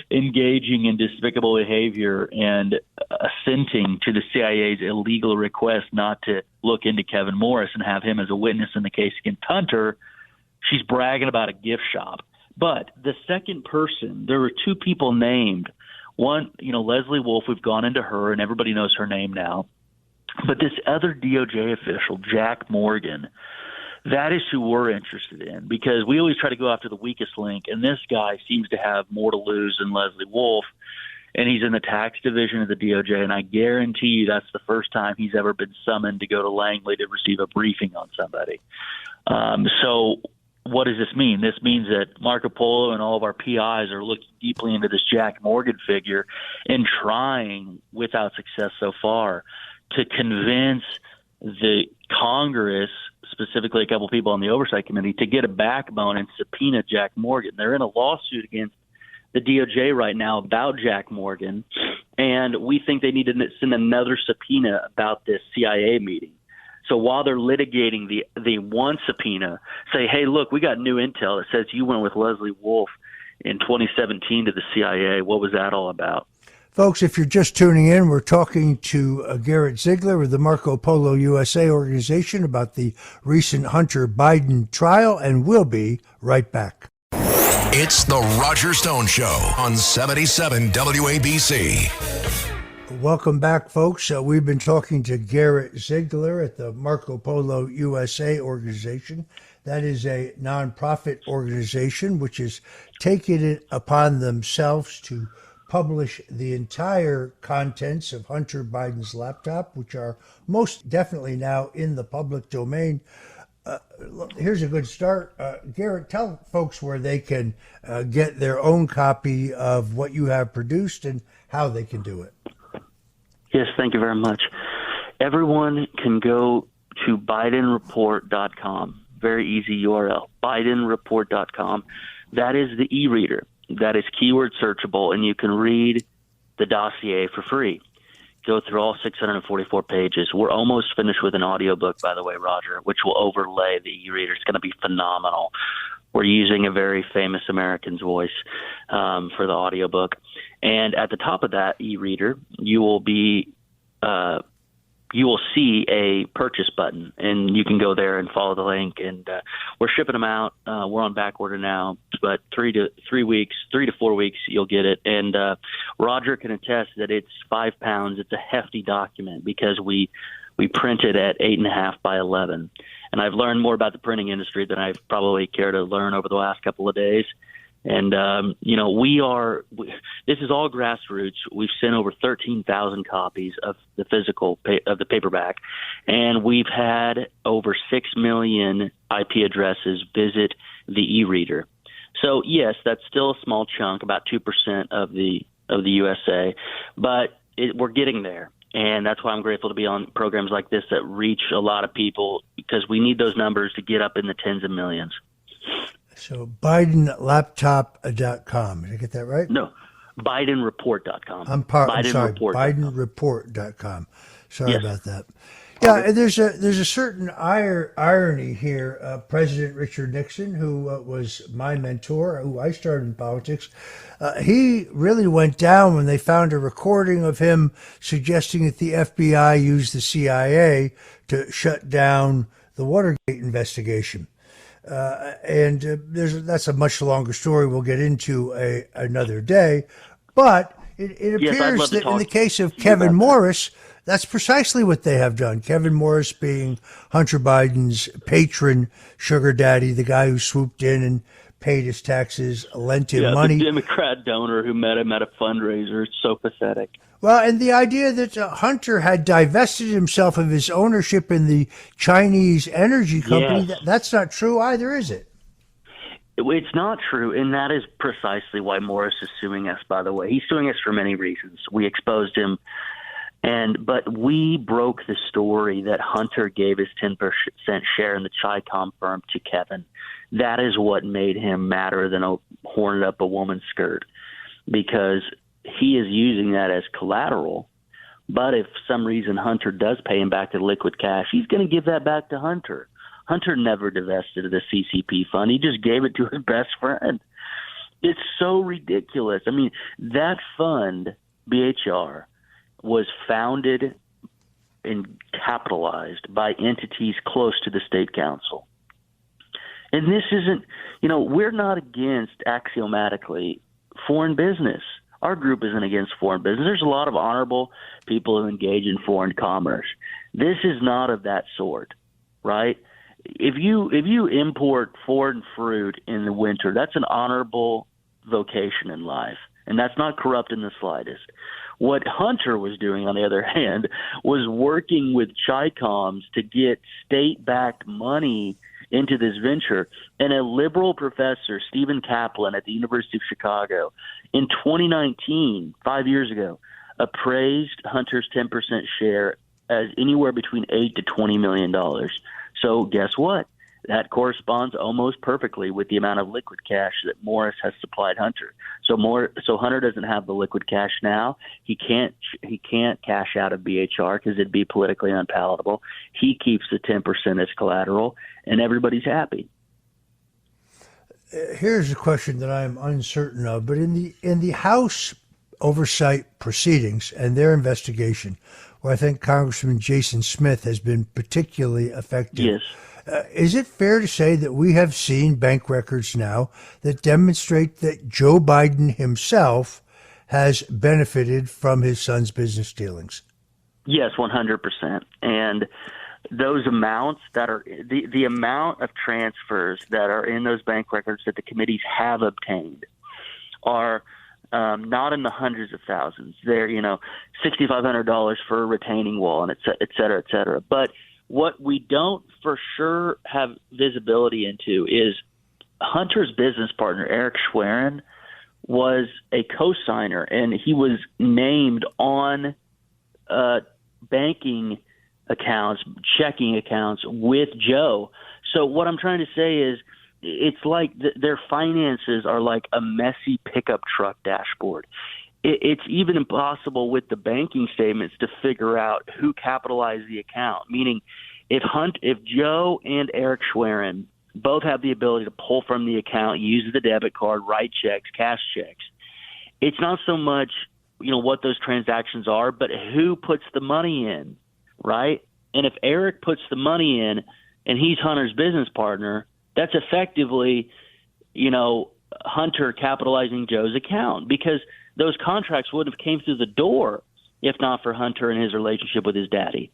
engaging in despicable behavior and assenting to the CIA's illegal request not to look into Kevin Morris and have him as a witness in the case against Hunter, she's bragging about a gift shop. But the second person, there were two people named. One, Leslie Wolf, we've gone into her, and everybody knows her name now. But this other DOJ official, Jack Morgan, that is who we're interested in, because we always try to go after the weakest link, and this guy seems to have more to lose than Leslie Wolf, and he's in the tax division of the DOJ, and I guarantee you that's the first time he's ever been summoned to go to Langley to receive a briefing on somebody. So what does this mean? This means that Marco Polo and all of our PIs are looking deeply into this Jack Morgan figure and trying, without success so far, to convince the Congress, specifically a couple people on the Oversight Committee, to get a backbone and subpoena Jack Morgan. They're in a lawsuit against the DOJ right now about Jack Morgan, and we think they need to send another subpoena about this CIA meeting. So while they're litigating the one subpoena, say, hey, look, we got new intel that says you went with Leslie Wolf in 2017 to the CIA. What was that all about? Folks, if you're just tuning in, we're talking to Garrett Ziegler of the Marco Polo USA organization about the recent Hunter Biden trial, and we'll be right back. It's the Roger Stone Show on 77 WABC. Welcome back, folks. We've been talking to Garrett Ziegler at the Marco Polo USA organization. That is a nonprofit organization which is taking it upon themselves to publish the entire contents of Hunter Biden's laptop, which are most definitely now in the public domain. Here's a good start. Garrett, tell folks where they can get their own copy of what you have produced and how they can do it. Yes, thank you very much. Everyone can go to BidenReport.com. Very easy URL, BidenReport.com. That is the e-reader. That is keyword searchable, and you can read the dossier for free. Go through all 644 pages. We're almost finished with an audiobook, by the way, Roger, which will overlay the e-reader. It's going to be phenomenal. We're using a very famous American's voice for the audiobook. And at the top of that e-reader, you will see a purchase button, and you can go there and follow the link. And we're shipping them out. We're on back order now, but 3 to 4 weeks, you'll get it. And Roger can attest that it's 5 pounds. It's a hefty document because we print it at 8.5 by 11. And I've learned more about the printing industry than I've probably cared to learn over the last couple of days. And, this is all grassroots. We've sent over 13,000 copies of the of the paperback, and we've had over 6 million IP addresses visit the e-reader. So yes, that's still a small chunk, about 2% of the USA, but we're getting there. And that's why I'm grateful to be on programs like this that reach a lot of people, because we need those numbers to get up in the tens of millions. So BidenLaptop.com. Did I get that right? No, BidenReport.com. I'm sorry, BidenReport.com. Sorry Yes. about that. Yeah, there's a certain irony here. President Richard Nixon, who was my mentor, who I started in politics, he really went down when they found a recording of him suggesting that the FBI used the CIA to shut down the Watergate investigation. That's a much longer story we'll get into another day. But It Yes, I'd appears love to that in talk the case of to you Kevin about that. Morris, that's precisely what they have done. Kevin Morris being Hunter Biden's patron sugar daddy, the guy who swooped in and paid his taxes, lent him Yeah, money. the Democrat donor who met him at a fundraiser. It's so pathetic. Well, and the idea that Hunter had divested himself of his ownership in the Chinese energy company, Yes. that's not true either, is it? It's not true, and that is precisely why Morris is suing us, by the way. He's suing us for many reasons. We exposed him, but we broke the story that Hunter gave his 10% share in the Chi-Com firm to Kevin. That is what made him madder than horning up a woman's skirt, because he is using that as collateral. But if for some reason Hunter does pay him back in liquid cash, he's going to give that back to Hunter. Hunter never divested of the CCP fund. He just gave it to his best friend. It's so ridiculous. I mean, that fund, BHR, was founded and capitalized by entities close to the state council. And this isn't, we're not against, axiomatically, foreign business. Our group isn't against foreign business. There's a lot of honorable people who engage in foreign commerce. This is not of that sort, right? If you import foreign fruit in the winter, that's an honorable vocation in life, and that's not corrupt in the slightest. What Hunter was doing, on the other hand, was working with Chi-Coms to get state-backed money into this venture. And a liberal professor, Stephen Kaplan at the University of Chicago, in 2019, 5 years ago, appraised Hunter's 10% share as anywhere between $8 to $20 million. So guess what? That corresponds almost perfectly with the amount of liquid cash that Morris has supplied Hunter. So Hunter doesn't have the liquid cash now. He can't cash out of BHR because it'd be politically unpalatable. He keeps the 10% as collateral, and everybody's happy. Here's a question that I'm uncertain of, but in the House oversight proceedings and their investigation, where I think Congressman Jason Smith has been particularly effective. Yes. Is it fair to say that we have seen bank records now that demonstrate that Joe Biden himself has benefited from his son's business dealings? Yes, 100%. And those amounts that are the amount of transfers that are in those bank records that the committees have obtained are not in the hundreds of thousands. They're, $6,500 for a retaining wall, and et cetera, et cetera. But what we don't for sure have visibility into is Hunter's business partner, Eric Schwerin, was a co-signer, and he was named on banking accounts, checking accounts with Joe. So what I'm trying to say is it's like their finances are like a messy pickup truck dashboard. It's even impossible with the banking statements to figure out who capitalized the account, meaning if Joe and Eric Schwerin both have the ability to pull from the account, use the debit card, write checks, cash checks, it's not so much, what those transactions are, but who puts the money in, right? And if Eric puts the money in and he's Hunter's business partner, that's effectively, Hunter capitalizing Joe's account, because those contracts wouldn't have came through the door if not for Hunter and his relationship with his daddy.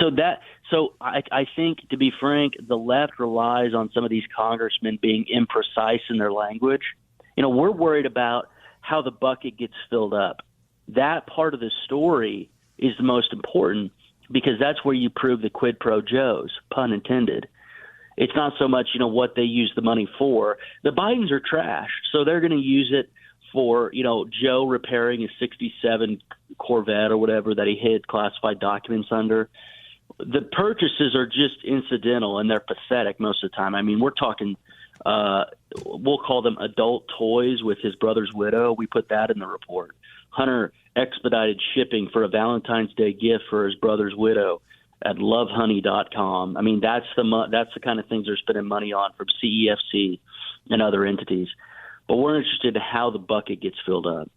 So I think, to be frank, the left relies on some of these congressmen being imprecise in their language. We're worried about how the bucket gets filled up. That part of the story is the most important, because that's where you prove the quid pro Joes, pun intended. It's not so much, what they use the money for. The Bidens are trash, so they're going to use it for, Joe repairing his 67 Corvette or whatever that he hid classified documents under. The purchases are just incidental, and they're pathetic most of the time. I mean, we're talking, we'll call them adult toys with his brother's widow. We put that in the report. Hunter expedited shipping for a Valentine's Day gift for his brother's widow at lovehoney.com. I mean, that's the kind of things they're spending money on from CEFC and other entities. But we're interested in how the bucket gets filled up.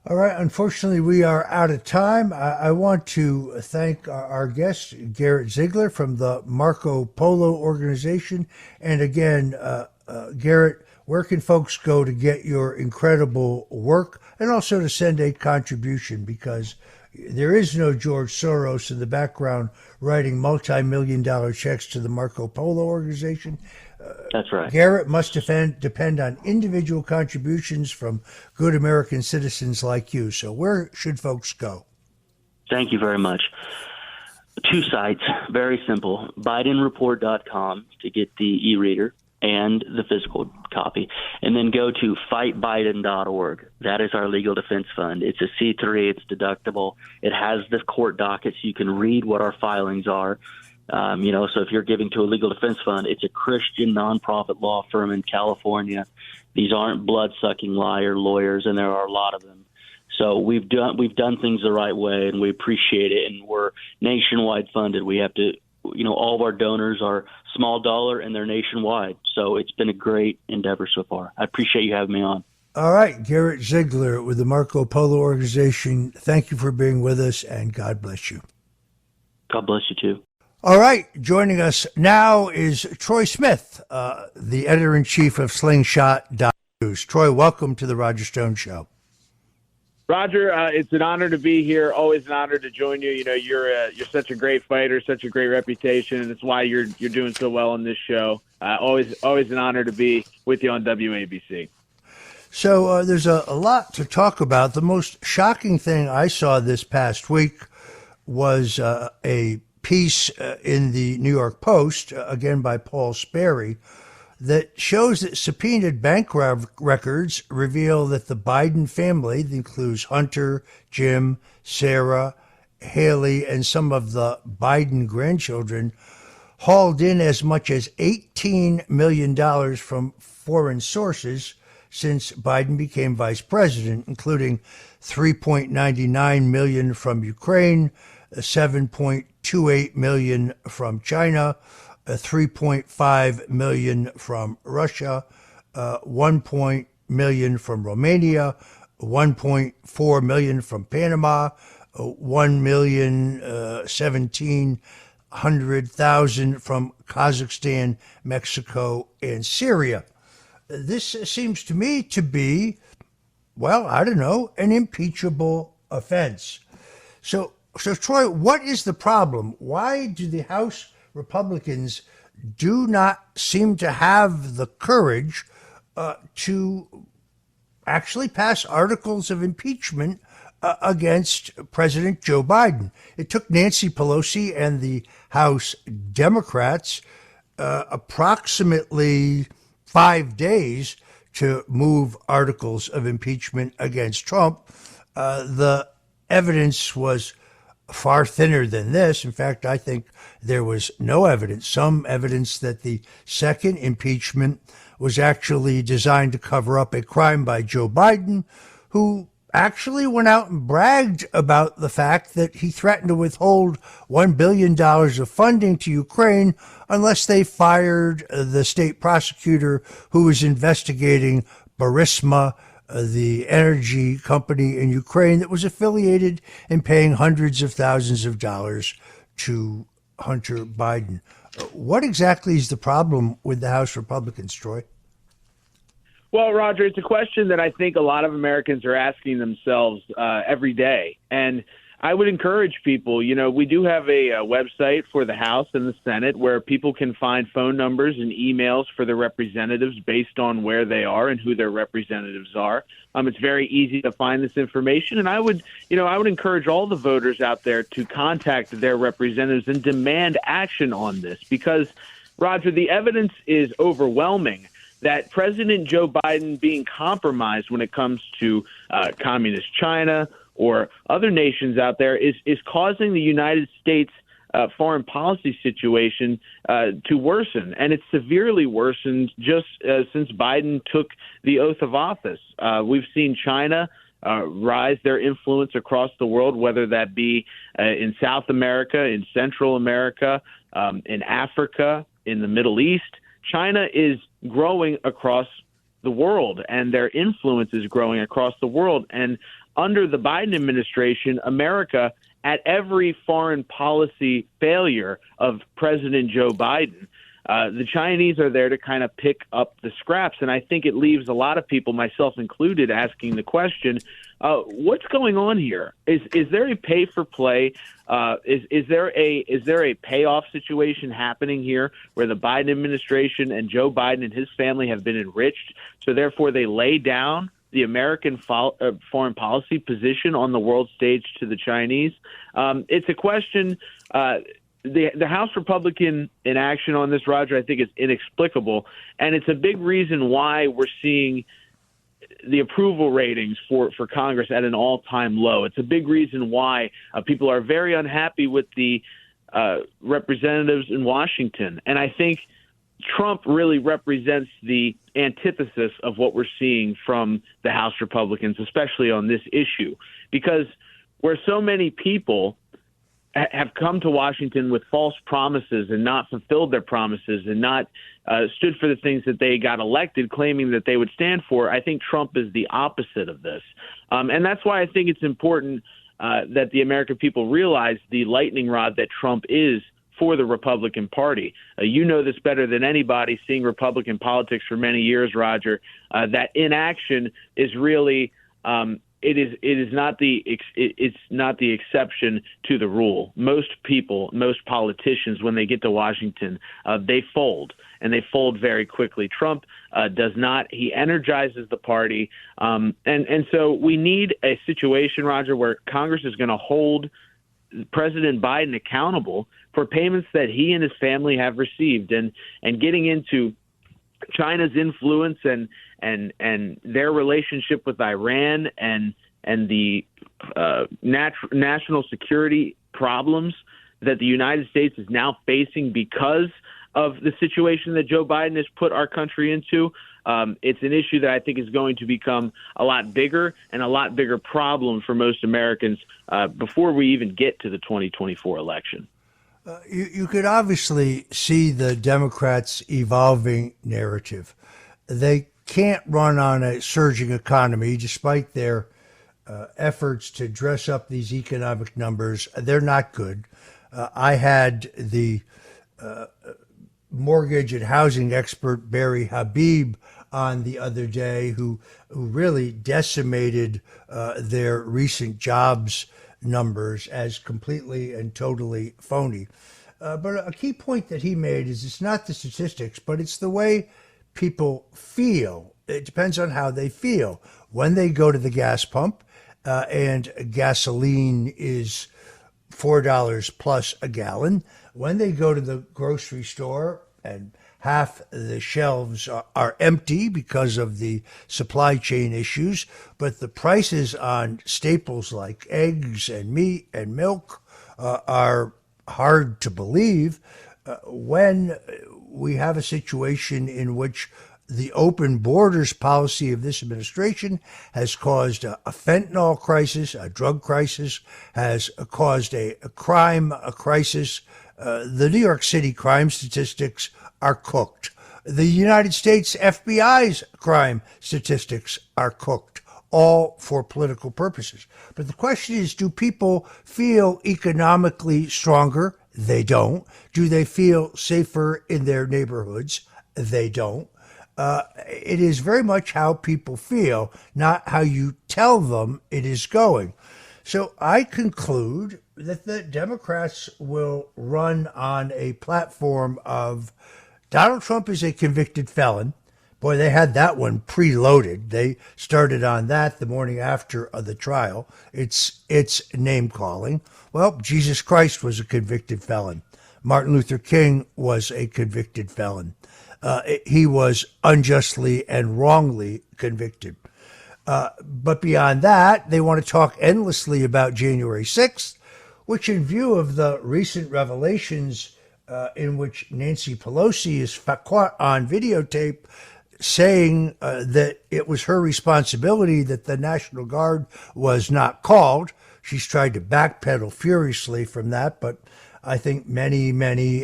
All right. Unfortunately, we are out of time. I want to thank our guest, Garrett Ziegler from the Marco Polo organization. And again, Garrett, Where can folks go to get your incredible work and also to send a contribution? Because there is no George Soros in the background writing multi-million-dollar checks to the Marco Polo organization. That's right. Garrett must depend on individual contributions from good American citizens like you. So where should folks go? Thank you very much. 2 sites, very simple. BidenReport.com to get the e-reader and the physical copy. And then go to fightbiden.org. That is our legal defense fund. It's a C3. It's deductible. It has the court docket so you can read what our filings are. So if you're giving to a legal defense fund, it's a Christian nonprofit law firm in California. These aren't blood-sucking liar lawyers, and there are a lot of them. So we've done things the right way, and we appreciate it. And we're nationwide funded. We have to, all of our donors are small dollar, and they're nationwide. So it's been a great endeavor so far. I appreciate you having me on. All right, Garrett Ziegler with the Marco Polo organization. Thank you for being with us, and God bless you. God bless you too. All right, joining us now is Troy Smith, the editor-in-chief of Slingshot.news. Troy, welcome to the Roger Stone Show. Roger, it's an honor to be here. Always an honor to join you. You're such a great fighter, such a great reputation, and it's why you're doing so well on this show. Always an honor to be with you on WABC. So there's a lot to talk about. The most shocking thing I saw this past week was a piece in the New York Post, again by Paul Sperry, that shows that subpoenaed bank records reveal that the Biden family, that includes Hunter, Jim, Sarah, Haley, and some of the Biden grandchildren, hauled in as much as $18 million from foreign sources since Biden became vice president, including $3.99 million from Ukraine, $7.28 million from China, $3.5 million from Russia, $1 million from Romania, $1.4 million from Panama, $1,017,000 from Kazakhstan, Mexico, and Syria. This seems to me to be, an impeachable offense. So Troy, what is the problem? Why do the House Republicans do not seem to have the courage to actually pass articles of impeachment against President Joe Biden? It took Nancy Pelosi and the House Democrats approximately 5 days to move articles of impeachment against Trump. The evidence was far thinner than this. In fact, I think there was no evidence, some evidence that the second impeachment was actually designed to cover up a crime by Joe Biden, who actually went out and bragged about the fact that he threatened to withhold $1 billion of funding to Ukraine unless they fired the state prosecutor who was investigating Burisma, the energy company in Ukraine that was affiliated and paying hundreds of thousands of dollars to Hunter Biden. What exactly is the problem with the House Republicans, Troy? Well, Roger, it's a question that I think a lot of Americans are asking themselves every day. And I would encourage people, we do have a website for the House and the Senate where people can find phone numbers and emails for their representatives based on where they are and who their representatives are. It's very easy to find this information. And I would encourage all the voters out there to contact their representatives and demand action on this because, Roger, the evidence is overwhelming that President Joe Biden being compromised when it comes to communist China or other nations out there is causing the United States foreign policy situation to worsen. And it's severely worsened just since Biden took the oath of office. We've seen China rise their influence across the world, whether that be in South America, in Central America, in Africa, in the Middle East. China is growing across the world, and their influence is growing across the world. And under the Biden administration, America, at every foreign policy failure of President Joe Biden, The Chinese are there to kind of pick up the scraps, and I think it leaves a lot of people, myself included, asking the question, what's going on here? Is there a pay for play? Is there a payoff situation happening here where the Biden administration and Joe Biden and his family have been enriched, so therefore they lay down the American foreign policy position on the world stage to the Chinese? It's a question. The House Republican inaction on this, Roger, I think is inexplicable, and it's a big reason why we're seeing the approval ratings for Congress at an all-time low. It's a big reason why people are very unhappy with the representatives in Washington, and I think Trump really represents the antithesis of what we're seeing from the House Republicans, especially on this issue, because where so many people have come to Washington with false promises and not fulfilled their promises and not stood for the things that they got elected, claiming that they would stand for, I think Trump is the opposite of this. And that's why I think it's important that the American people realize the lightning rod that Trump is for the Republican Party. You know this better than anybody, seeing Republican politics for many years, Roger, that inaction is really it's not the exception to the rule. Most people, most politicians, when they get to Washington, they fold, and they fold very quickly. Trump does not. He energizes the party, and so we need a situation, Roger, where Congress is going to hold President Biden accountable for payments that he and his family have received, and getting into China's influence and their relationship with Iran and the national security problems that the United States is now facing because of the situation that Joe Biden has put our country into. It's an issue that I think is going to become a lot bigger and a lot bigger problem for most Americans before we even get to the 2024 election. You could obviously see the Democrats' evolving narrative. They can't run on a surging economy, despite their efforts to dress up these economic numbers. They're not good. I had the mortgage and housing expert Barry Habib on the other day, who really decimated their recent jobs numbers as completely and totally phony. But a key point that he made is it's not the statistics, but it's the way people feel. It depends on how they feel. When they go to the gas pump and gasoline is $4 plus a gallon, when they go to the grocery store and half the shelves are empty because of the supply chain issues, but the prices on staples like eggs and meat and milk are hard to believe. When we have a situation in which the open borders policy of this administration has caused a fentanyl crisis, a drug crisis, has caused a crime crisis. The New York City crime statistics are cooked. The United States FBI's crime statistics are cooked, all for political purposes. But the question is, do people feel economically stronger? They don't. Do they feel safer in their neighborhoods? They don't. It is very much how people feel, not how you tell them it is going. So I conclude that the Democrats will run on a platform of Donald Trump is a convicted felon. Boy, they had that one preloaded. They started on that the morning after the trial. It's name calling. Well, Jesus Christ was a convicted felon. Martin Luther King was a convicted felon. He was unjustly and wrongly convicted. But beyond that, they want to talk endlessly about January 6th, which in view of the recent revelations in which Nancy Pelosi is caught on videotape saying that it was her responsibility that the National Guard was not called. She's tried to backpedal furiously from that, but I think many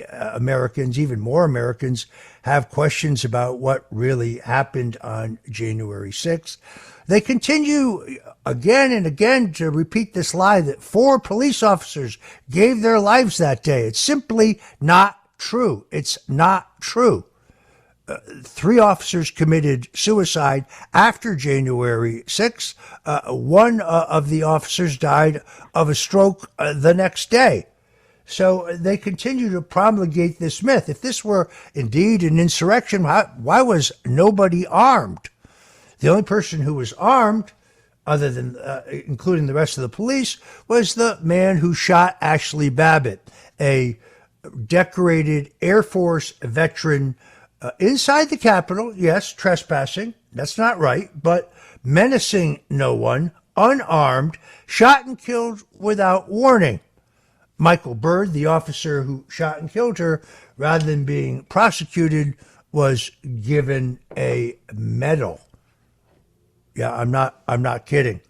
Americans, even more Americans, have questions about what really happened on January 6th. They continue again and again to repeat this lie that 4 police officers gave their lives that day. It's simply not true. It's not true. 3 officers committed suicide after January 6th. One of the officers died of a stroke the next day. So they continue to promulgate this myth. If this were indeed an insurrection, why was nobody armed? The only person who was armed, other than including the rest of the police, was the man who shot Ashley Babbitt, a decorated Air Force veteran inside the Capitol. Yes, trespassing. That's not right. But menacing no one, unarmed, shot and killed without warning. Michael Byrd, the officer who shot and killed her, rather than being prosecuted, was given a medal. Yeah, I'm not kidding.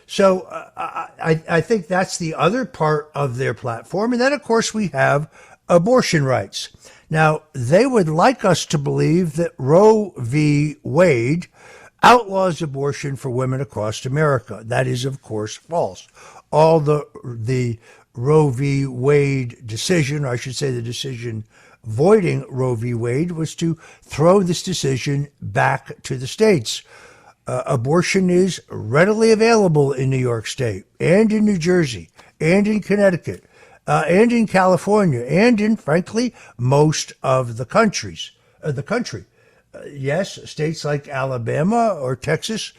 So I think that's the other part of their platform. And then, of course, we have abortion rights. Now, they would like us to believe that Roe v. Wade outlaws abortion for women across America. That is, of course, false. All the Roe v. Wade decision, or I should say the decision voiding Roe v. Wade, was to throw this decision back to the states. Abortion is readily available in New York State and in New Jersey and in Connecticut and in California and in, frankly, most of the country. Yes, states like Alabama or Texas,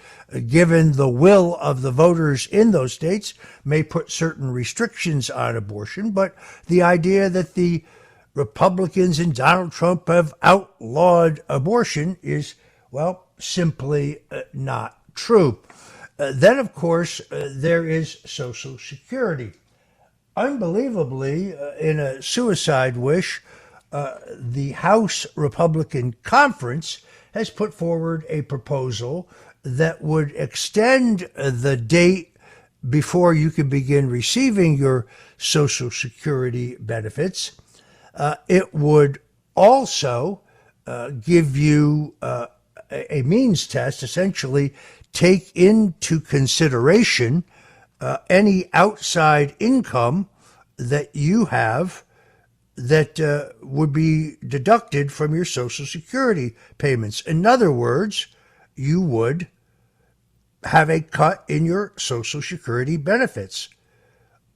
given the will of the voters in those states, may put certain restrictions on abortion. But the idea that the Republicans and Donald Trump have outlawed abortion is, well, simply not true. Then, of course, there is Social Security. Unbelievably, in a suicide wish, the House Republican Conference has put forward a proposal that would extend the date before you can begin receiving your Social Security benefits. It would also give you a means test, essentially take into consideration any outside income that you have that would be deducted from your Social Security payments. In other words, you would have a cut in your Social Security benefits.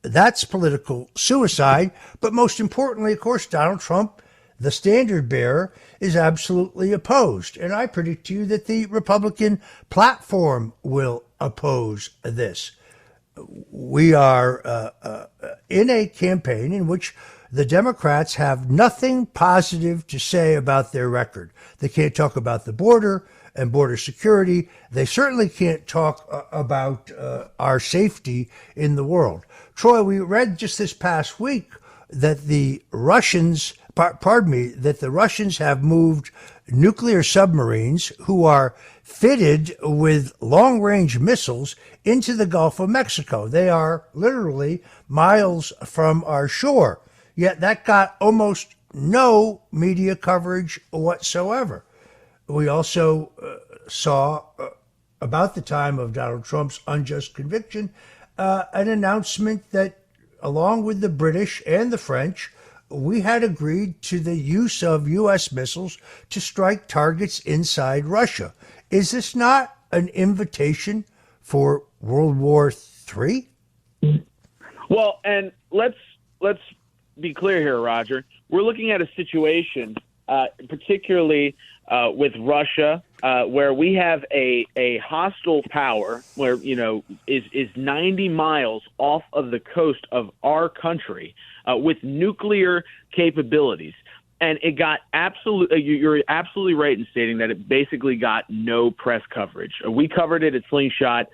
That's political suicide. But most importantly, of course, Donald Trump, the standard bearer, is absolutely opposed. And I predict to you that the Republican platform will oppose this. We are in a campaign in which the Democrats have nothing positive to say about their record. They can't talk about the border and border security. They certainly can't talk about our safety in the world. Troy, we read just this past week that the Russians, that the Russians have moved nuclear submarines who are fitted with long-range missiles into the Gulf of Mexico. They are literally miles from our shore. Yet that got almost no media coverage whatsoever. We also saw, about the time of Donald Trump's unjust conviction, an announcement that, along with the British and the French, we had agreed to the use of U.S. missiles to strike targets inside Russia. Is this not an invitation for World War III? Well, and let's be clear here, Roger. We're looking at a situation, particularly with Russia, where we have a hostile power where, is 90 miles off of the coast of our country with nuclear capabilities. And it got you're absolutely right in stating that it basically got no press coverage. We covered it at Slingshot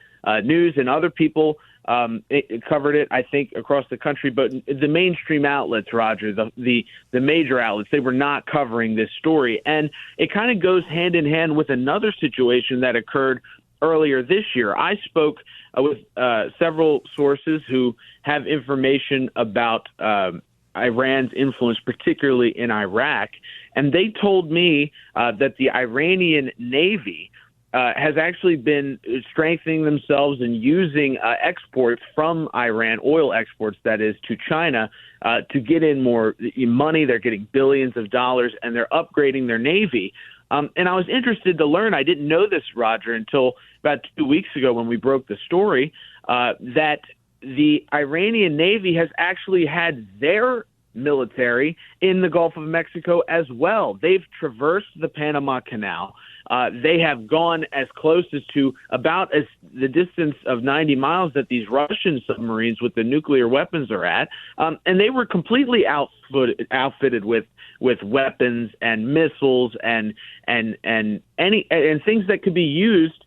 News, and other people it covered it, I think, across the country. But the mainstream outlets, Roger, the major outlets, they were not covering this story. And it kind of goes hand in hand with another situation that occurred earlier this year. I spoke with several sources who have information about Iran's influence, particularly in Iraq. And they told me that the Iranian Navy has actually been strengthening themselves and using exports from Iran, oil exports, that is, to China, to get in more money. They're getting billions of dollars, and they're upgrading their Navy. And I was interested to learn, I didn't know this, Roger, until about 2 weeks ago when we broke the story, that the Iranian Navy has actually had their military in the Gulf of Mexico as well. They've traversed the Panama Canal. They have gone as close as to about as the distance of 90 miles that these Russian submarines with the nuclear weapons are at. And they were completely outfitted with weapons and missiles and things that could be used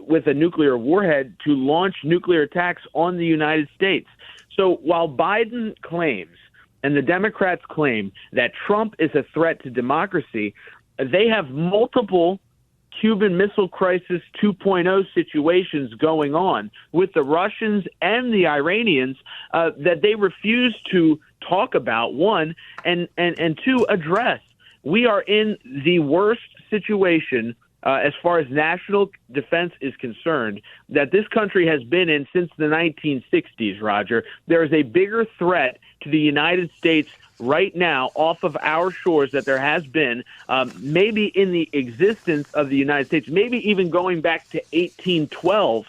with a nuclear warhead to launch nuclear attacks on the United States. So while Biden claims and the Democrats claim that Trump is a threat to democracy, they have multiple Cuban Missile Crisis 2.0 situations going on with the Russians and the Iranians that they refuse to talk about, one, and two, address. We are in the worst situation as far as national defense is concerned that this country has been in since the 1960s, Roger. There is a bigger threat to the United States right now off of our shores that there has been, maybe in the existence of the United States, maybe even going back to 1812.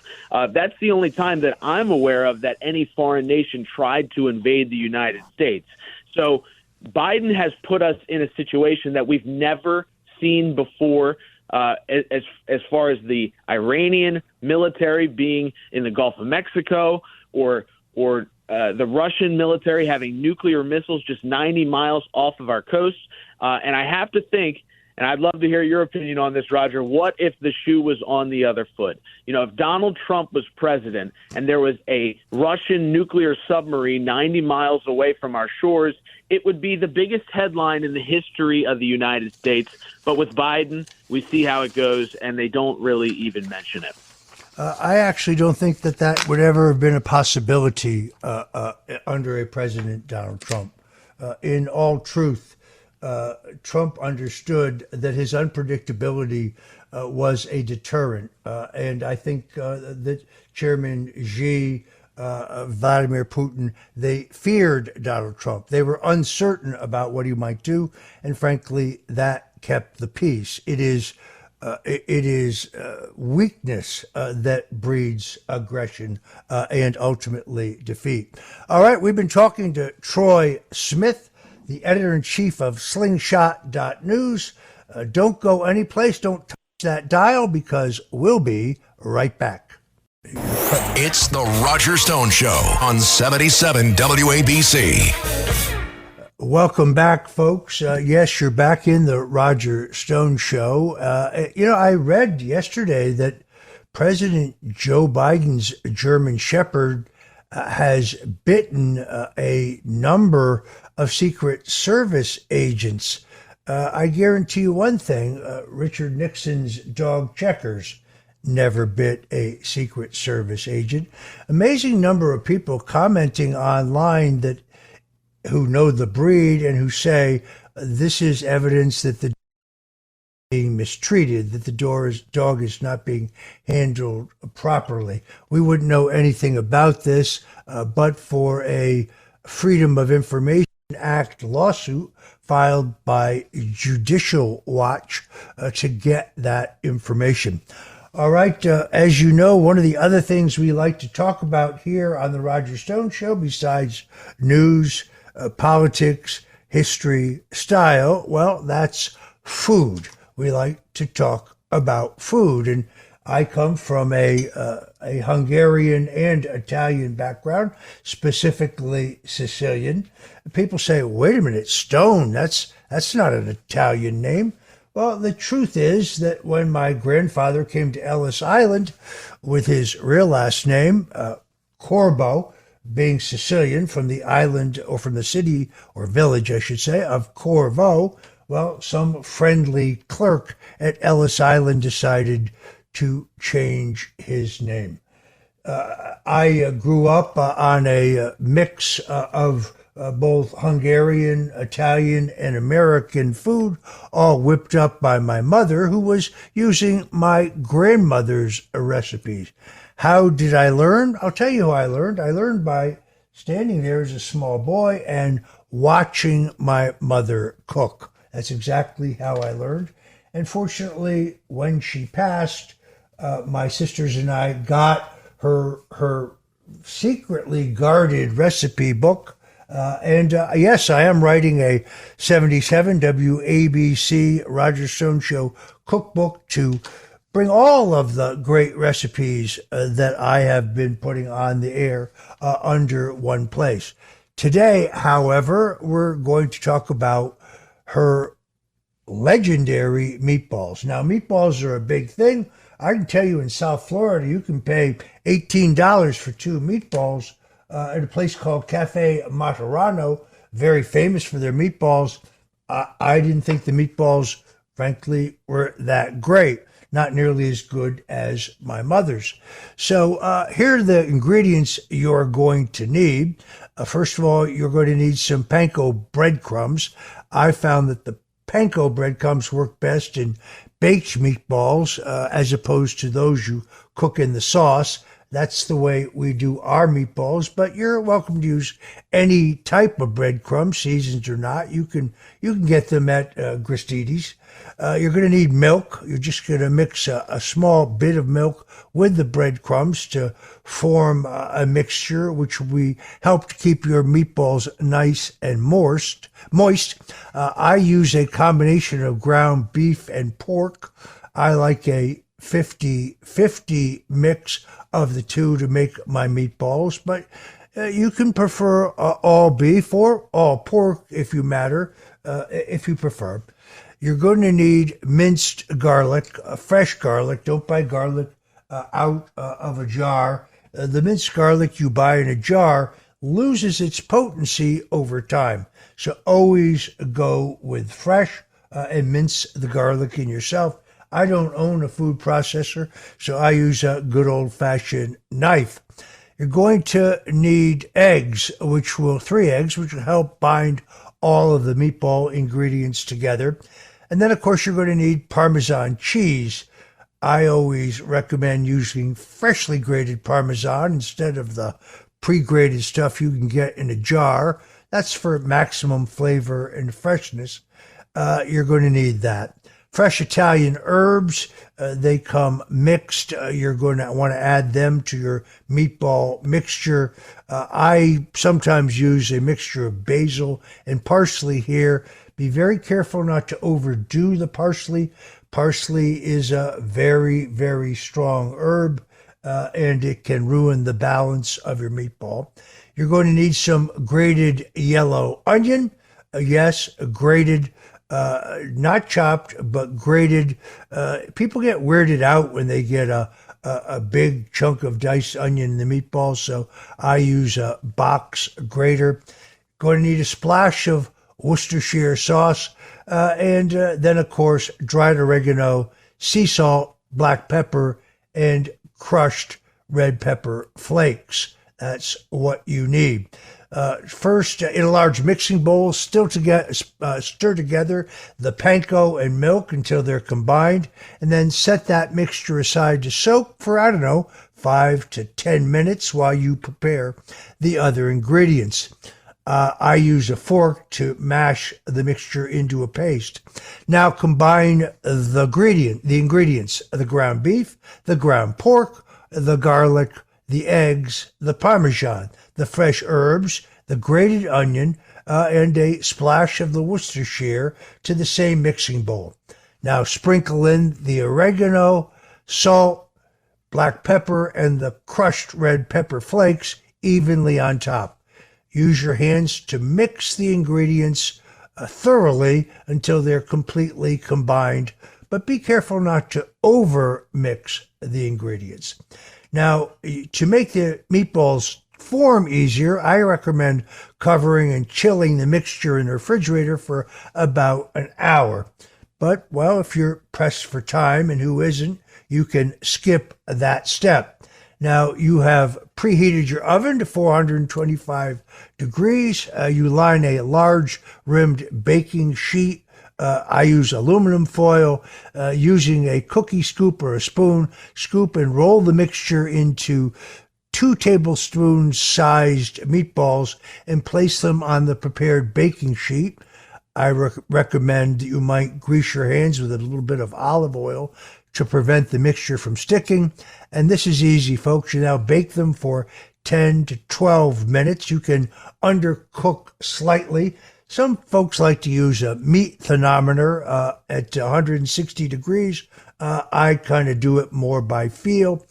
That's the only time that I'm aware of that any foreign nation tried to invade the United States. So Biden has put us in a situation that we've never seen before, as far as the Iranian military being in the Gulf of Mexico or the Russian military having nuclear missiles just 90 miles off of our coast. And I have to think, and I'd love to hear your opinion on this, Roger, what if the shoe was on the other foot? You know, if Donald Trump was president and there was a Russian nuclear submarine 90 miles away from our shores, it would be the biggest headline in the history of the United States. But with Biden, we see how it goes, and they don't really even mention it. I actually don't think that would ever have been a possibility under a President Donald Trump. In all truth, Trump understood that his unpredictability was a deterrent. And I think that Chairman Xi, Vladimir Putin, they feared Donald Trump. They were uncertain about what he might do. And frankly, that kept the peace. It is weakness that breeds aggression and ultimately defeat. All right, we've been talking to Troy Smith, the editor-in-chief of Slingshot.news. Don't go anyplace. Don't touch that dial, because we'll be right back. It's the Roger Stone Show on 77 WABC. Welcome back, folks. Yes, you're back in the Roger Stone Show. I read yesterday that President Joe Biden's German Shepherd has bitten a number of Secret Service agents. I guarantee you one thing, Richard Nixon's dog Checkers never bit a Secret Service agent. Amazing number of people commenting online who know the breed and who say this is evidence that the dog is being mistreated, that the dog is not being handled properly. We wouldn't know anything about this but for a Freedom of Information Act lawsuit filed by Judicial Watch to get that information. All right, as you know, one of the other things we like to talk about here on the Roger Stone Show, besides news, politics, history, style, well, that's food. We like to talk about food. And I come from a Hungarian and Italian background, specifically Sicilian. People say, wait a minute, Stone, that's not an Italian name. Well, the truth is that when my grandfather came to Ellis Island with his real last name, Corbo, being Sicilian, from the island, or from the city or village, I should say, of Corvo, well, some friendly clerk at Ellis Island decided to change his name. I grew up on a mix of both Hungarian, Italian, and American food, all whipped up by my mother, who was using my grandmother's recipes. How did I learn? I'll tell you how I learned. I learned by standing there as a small boy and watching my mother cook. That's exactly how I learned. And fortunately, when she passed, my sisters and I got her secretly guarded recipe book. Yes, I am writing a 77 WABC Roger Stone Show cookbook to bring all of the great recipes that I have been putting on the air under one place. Today, however, we're going to talk about her legendary meatballs. Now, meatballs are a big thing. I can tell you in South Florida, you can pay $18 for 2 meatballs at a place called Cafe Materano, very famous for their meatballs. I didn't think the meatballs, frankly, were that great. Not nearly as good as my mother's. So here are the ingredients you're going to need. First of all, you're going to need some panko breadcrumbs. I found that the panko breadcrumbs work best in baked meatballs as opposed to those you cook in the sauce. That's the way we do our meatballs, but you're welcome to use any type of breadcrumbs, seasoned or not. You can get them at Gristedes. You're going to need milk. You're just going to mix a small bit of milk with the breadcrumbs to form a mixture which will help to keep your meatballs nice and moist. I use a combination of ground beef and pork. I like a 50-50 mix of the two to make my meatballs, but you can prefer all beef or all pork if you prefer. You're going to need minced garlic, fresh garlic. Don't buy garlic out of a jar. The minced garlic you buy in a jar loses its potency over time. So always go with fresh and mince the garlic in yourself. I don't own a food processor, so I use a good old-fashioned knife. You're going to need 3 eggs, which will help bind all of the meatball ingredients together. And then, of course, you're going to need Parmesan cheese. I always recommend using freshly grated Parmesan instead of the pre-grated stuff you can get in a jar. That's for maximum flavor and freshness. You're going to need that. Fresh Italian herbs, they come mixed. You're going to want to add them to your meatball mixture. I sometimes use a mixture of basil and parsley here. Be very careful not to overdo the parsley. Parsley is a very, very strong herb, and it can ruin the balance of your meatball. You're going to need some grated yellow onion. Yes, grated, not chopped, but grated. People get weirded out when they get a big chunk of diced onion in the meatball, so I use a box grater. Going to need a splash of Worcestershire sauce, and then, of course, dried oregano, sea salt, black pepper, and crushed red pepper flakes. That's what you need. First, in a large mixing bowl, stir together the panko and milk until they're combined, and then set that mixture aside to soak for, 5 to 10 minutes while you prepare the other ingredients. I use a fork to mash the mixture into a paste. Now combine the ingredients, the ground beef, the ground pork, the garlic, the eggs, the Parmesan, the fresh herbs, the grated onion, and a splash of the Worcestershire to the same mixing bowl. Now sprinkle in the oregano, salt, black pepper, and the crushed red pepper flakes evenly on top. Use your hands to mix the ingredients thoroughly until they're completely combined, but be careful not to over-mix the ingredients. Now, to make the meatballs form easier, I recommend covering and chilling the mixture in the refrigerator for about an hour. But, well, if you're pressed for time, and who isn't, you can skip that step. Now, you have preheated your oven to 425 degrees. You line a large rimmed baking sheet. I use aluminum foil. Using a cookie scoop or a spoon, scoop and roll the mixture into 2 tablespoon sized meatballs and place them on the prepared baking sheet. I recommend that you might grease your hands with a little bit of olive oil to prevent the mixture from sticking. And this is easy, folks. You now bake them for 10 to 12 minutes. You can undercook slightly. Some folks like to use a meat thermometer at 160 degrees. I kind of do it more by feel.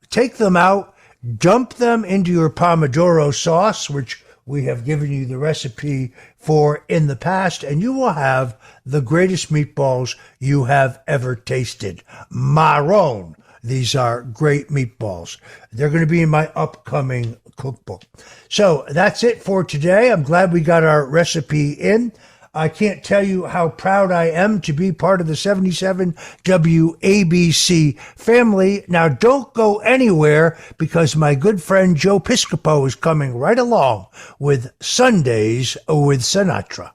Take them out, dump them into your Pomodoro sauce, which we have given you the recipe for in the past, and you will have the greatest meatballs you have ever tasted. Marron. These are great meatballs. They're going to be in my upcoming cookbook. So that's it for today. I'm glad we got our recipe in. I can't tell you how proud I am to be part of the 77 WABC family. Now, don't go anywhere because my good friend Joe Piscopo is coming right along with Sundays with Sinatra.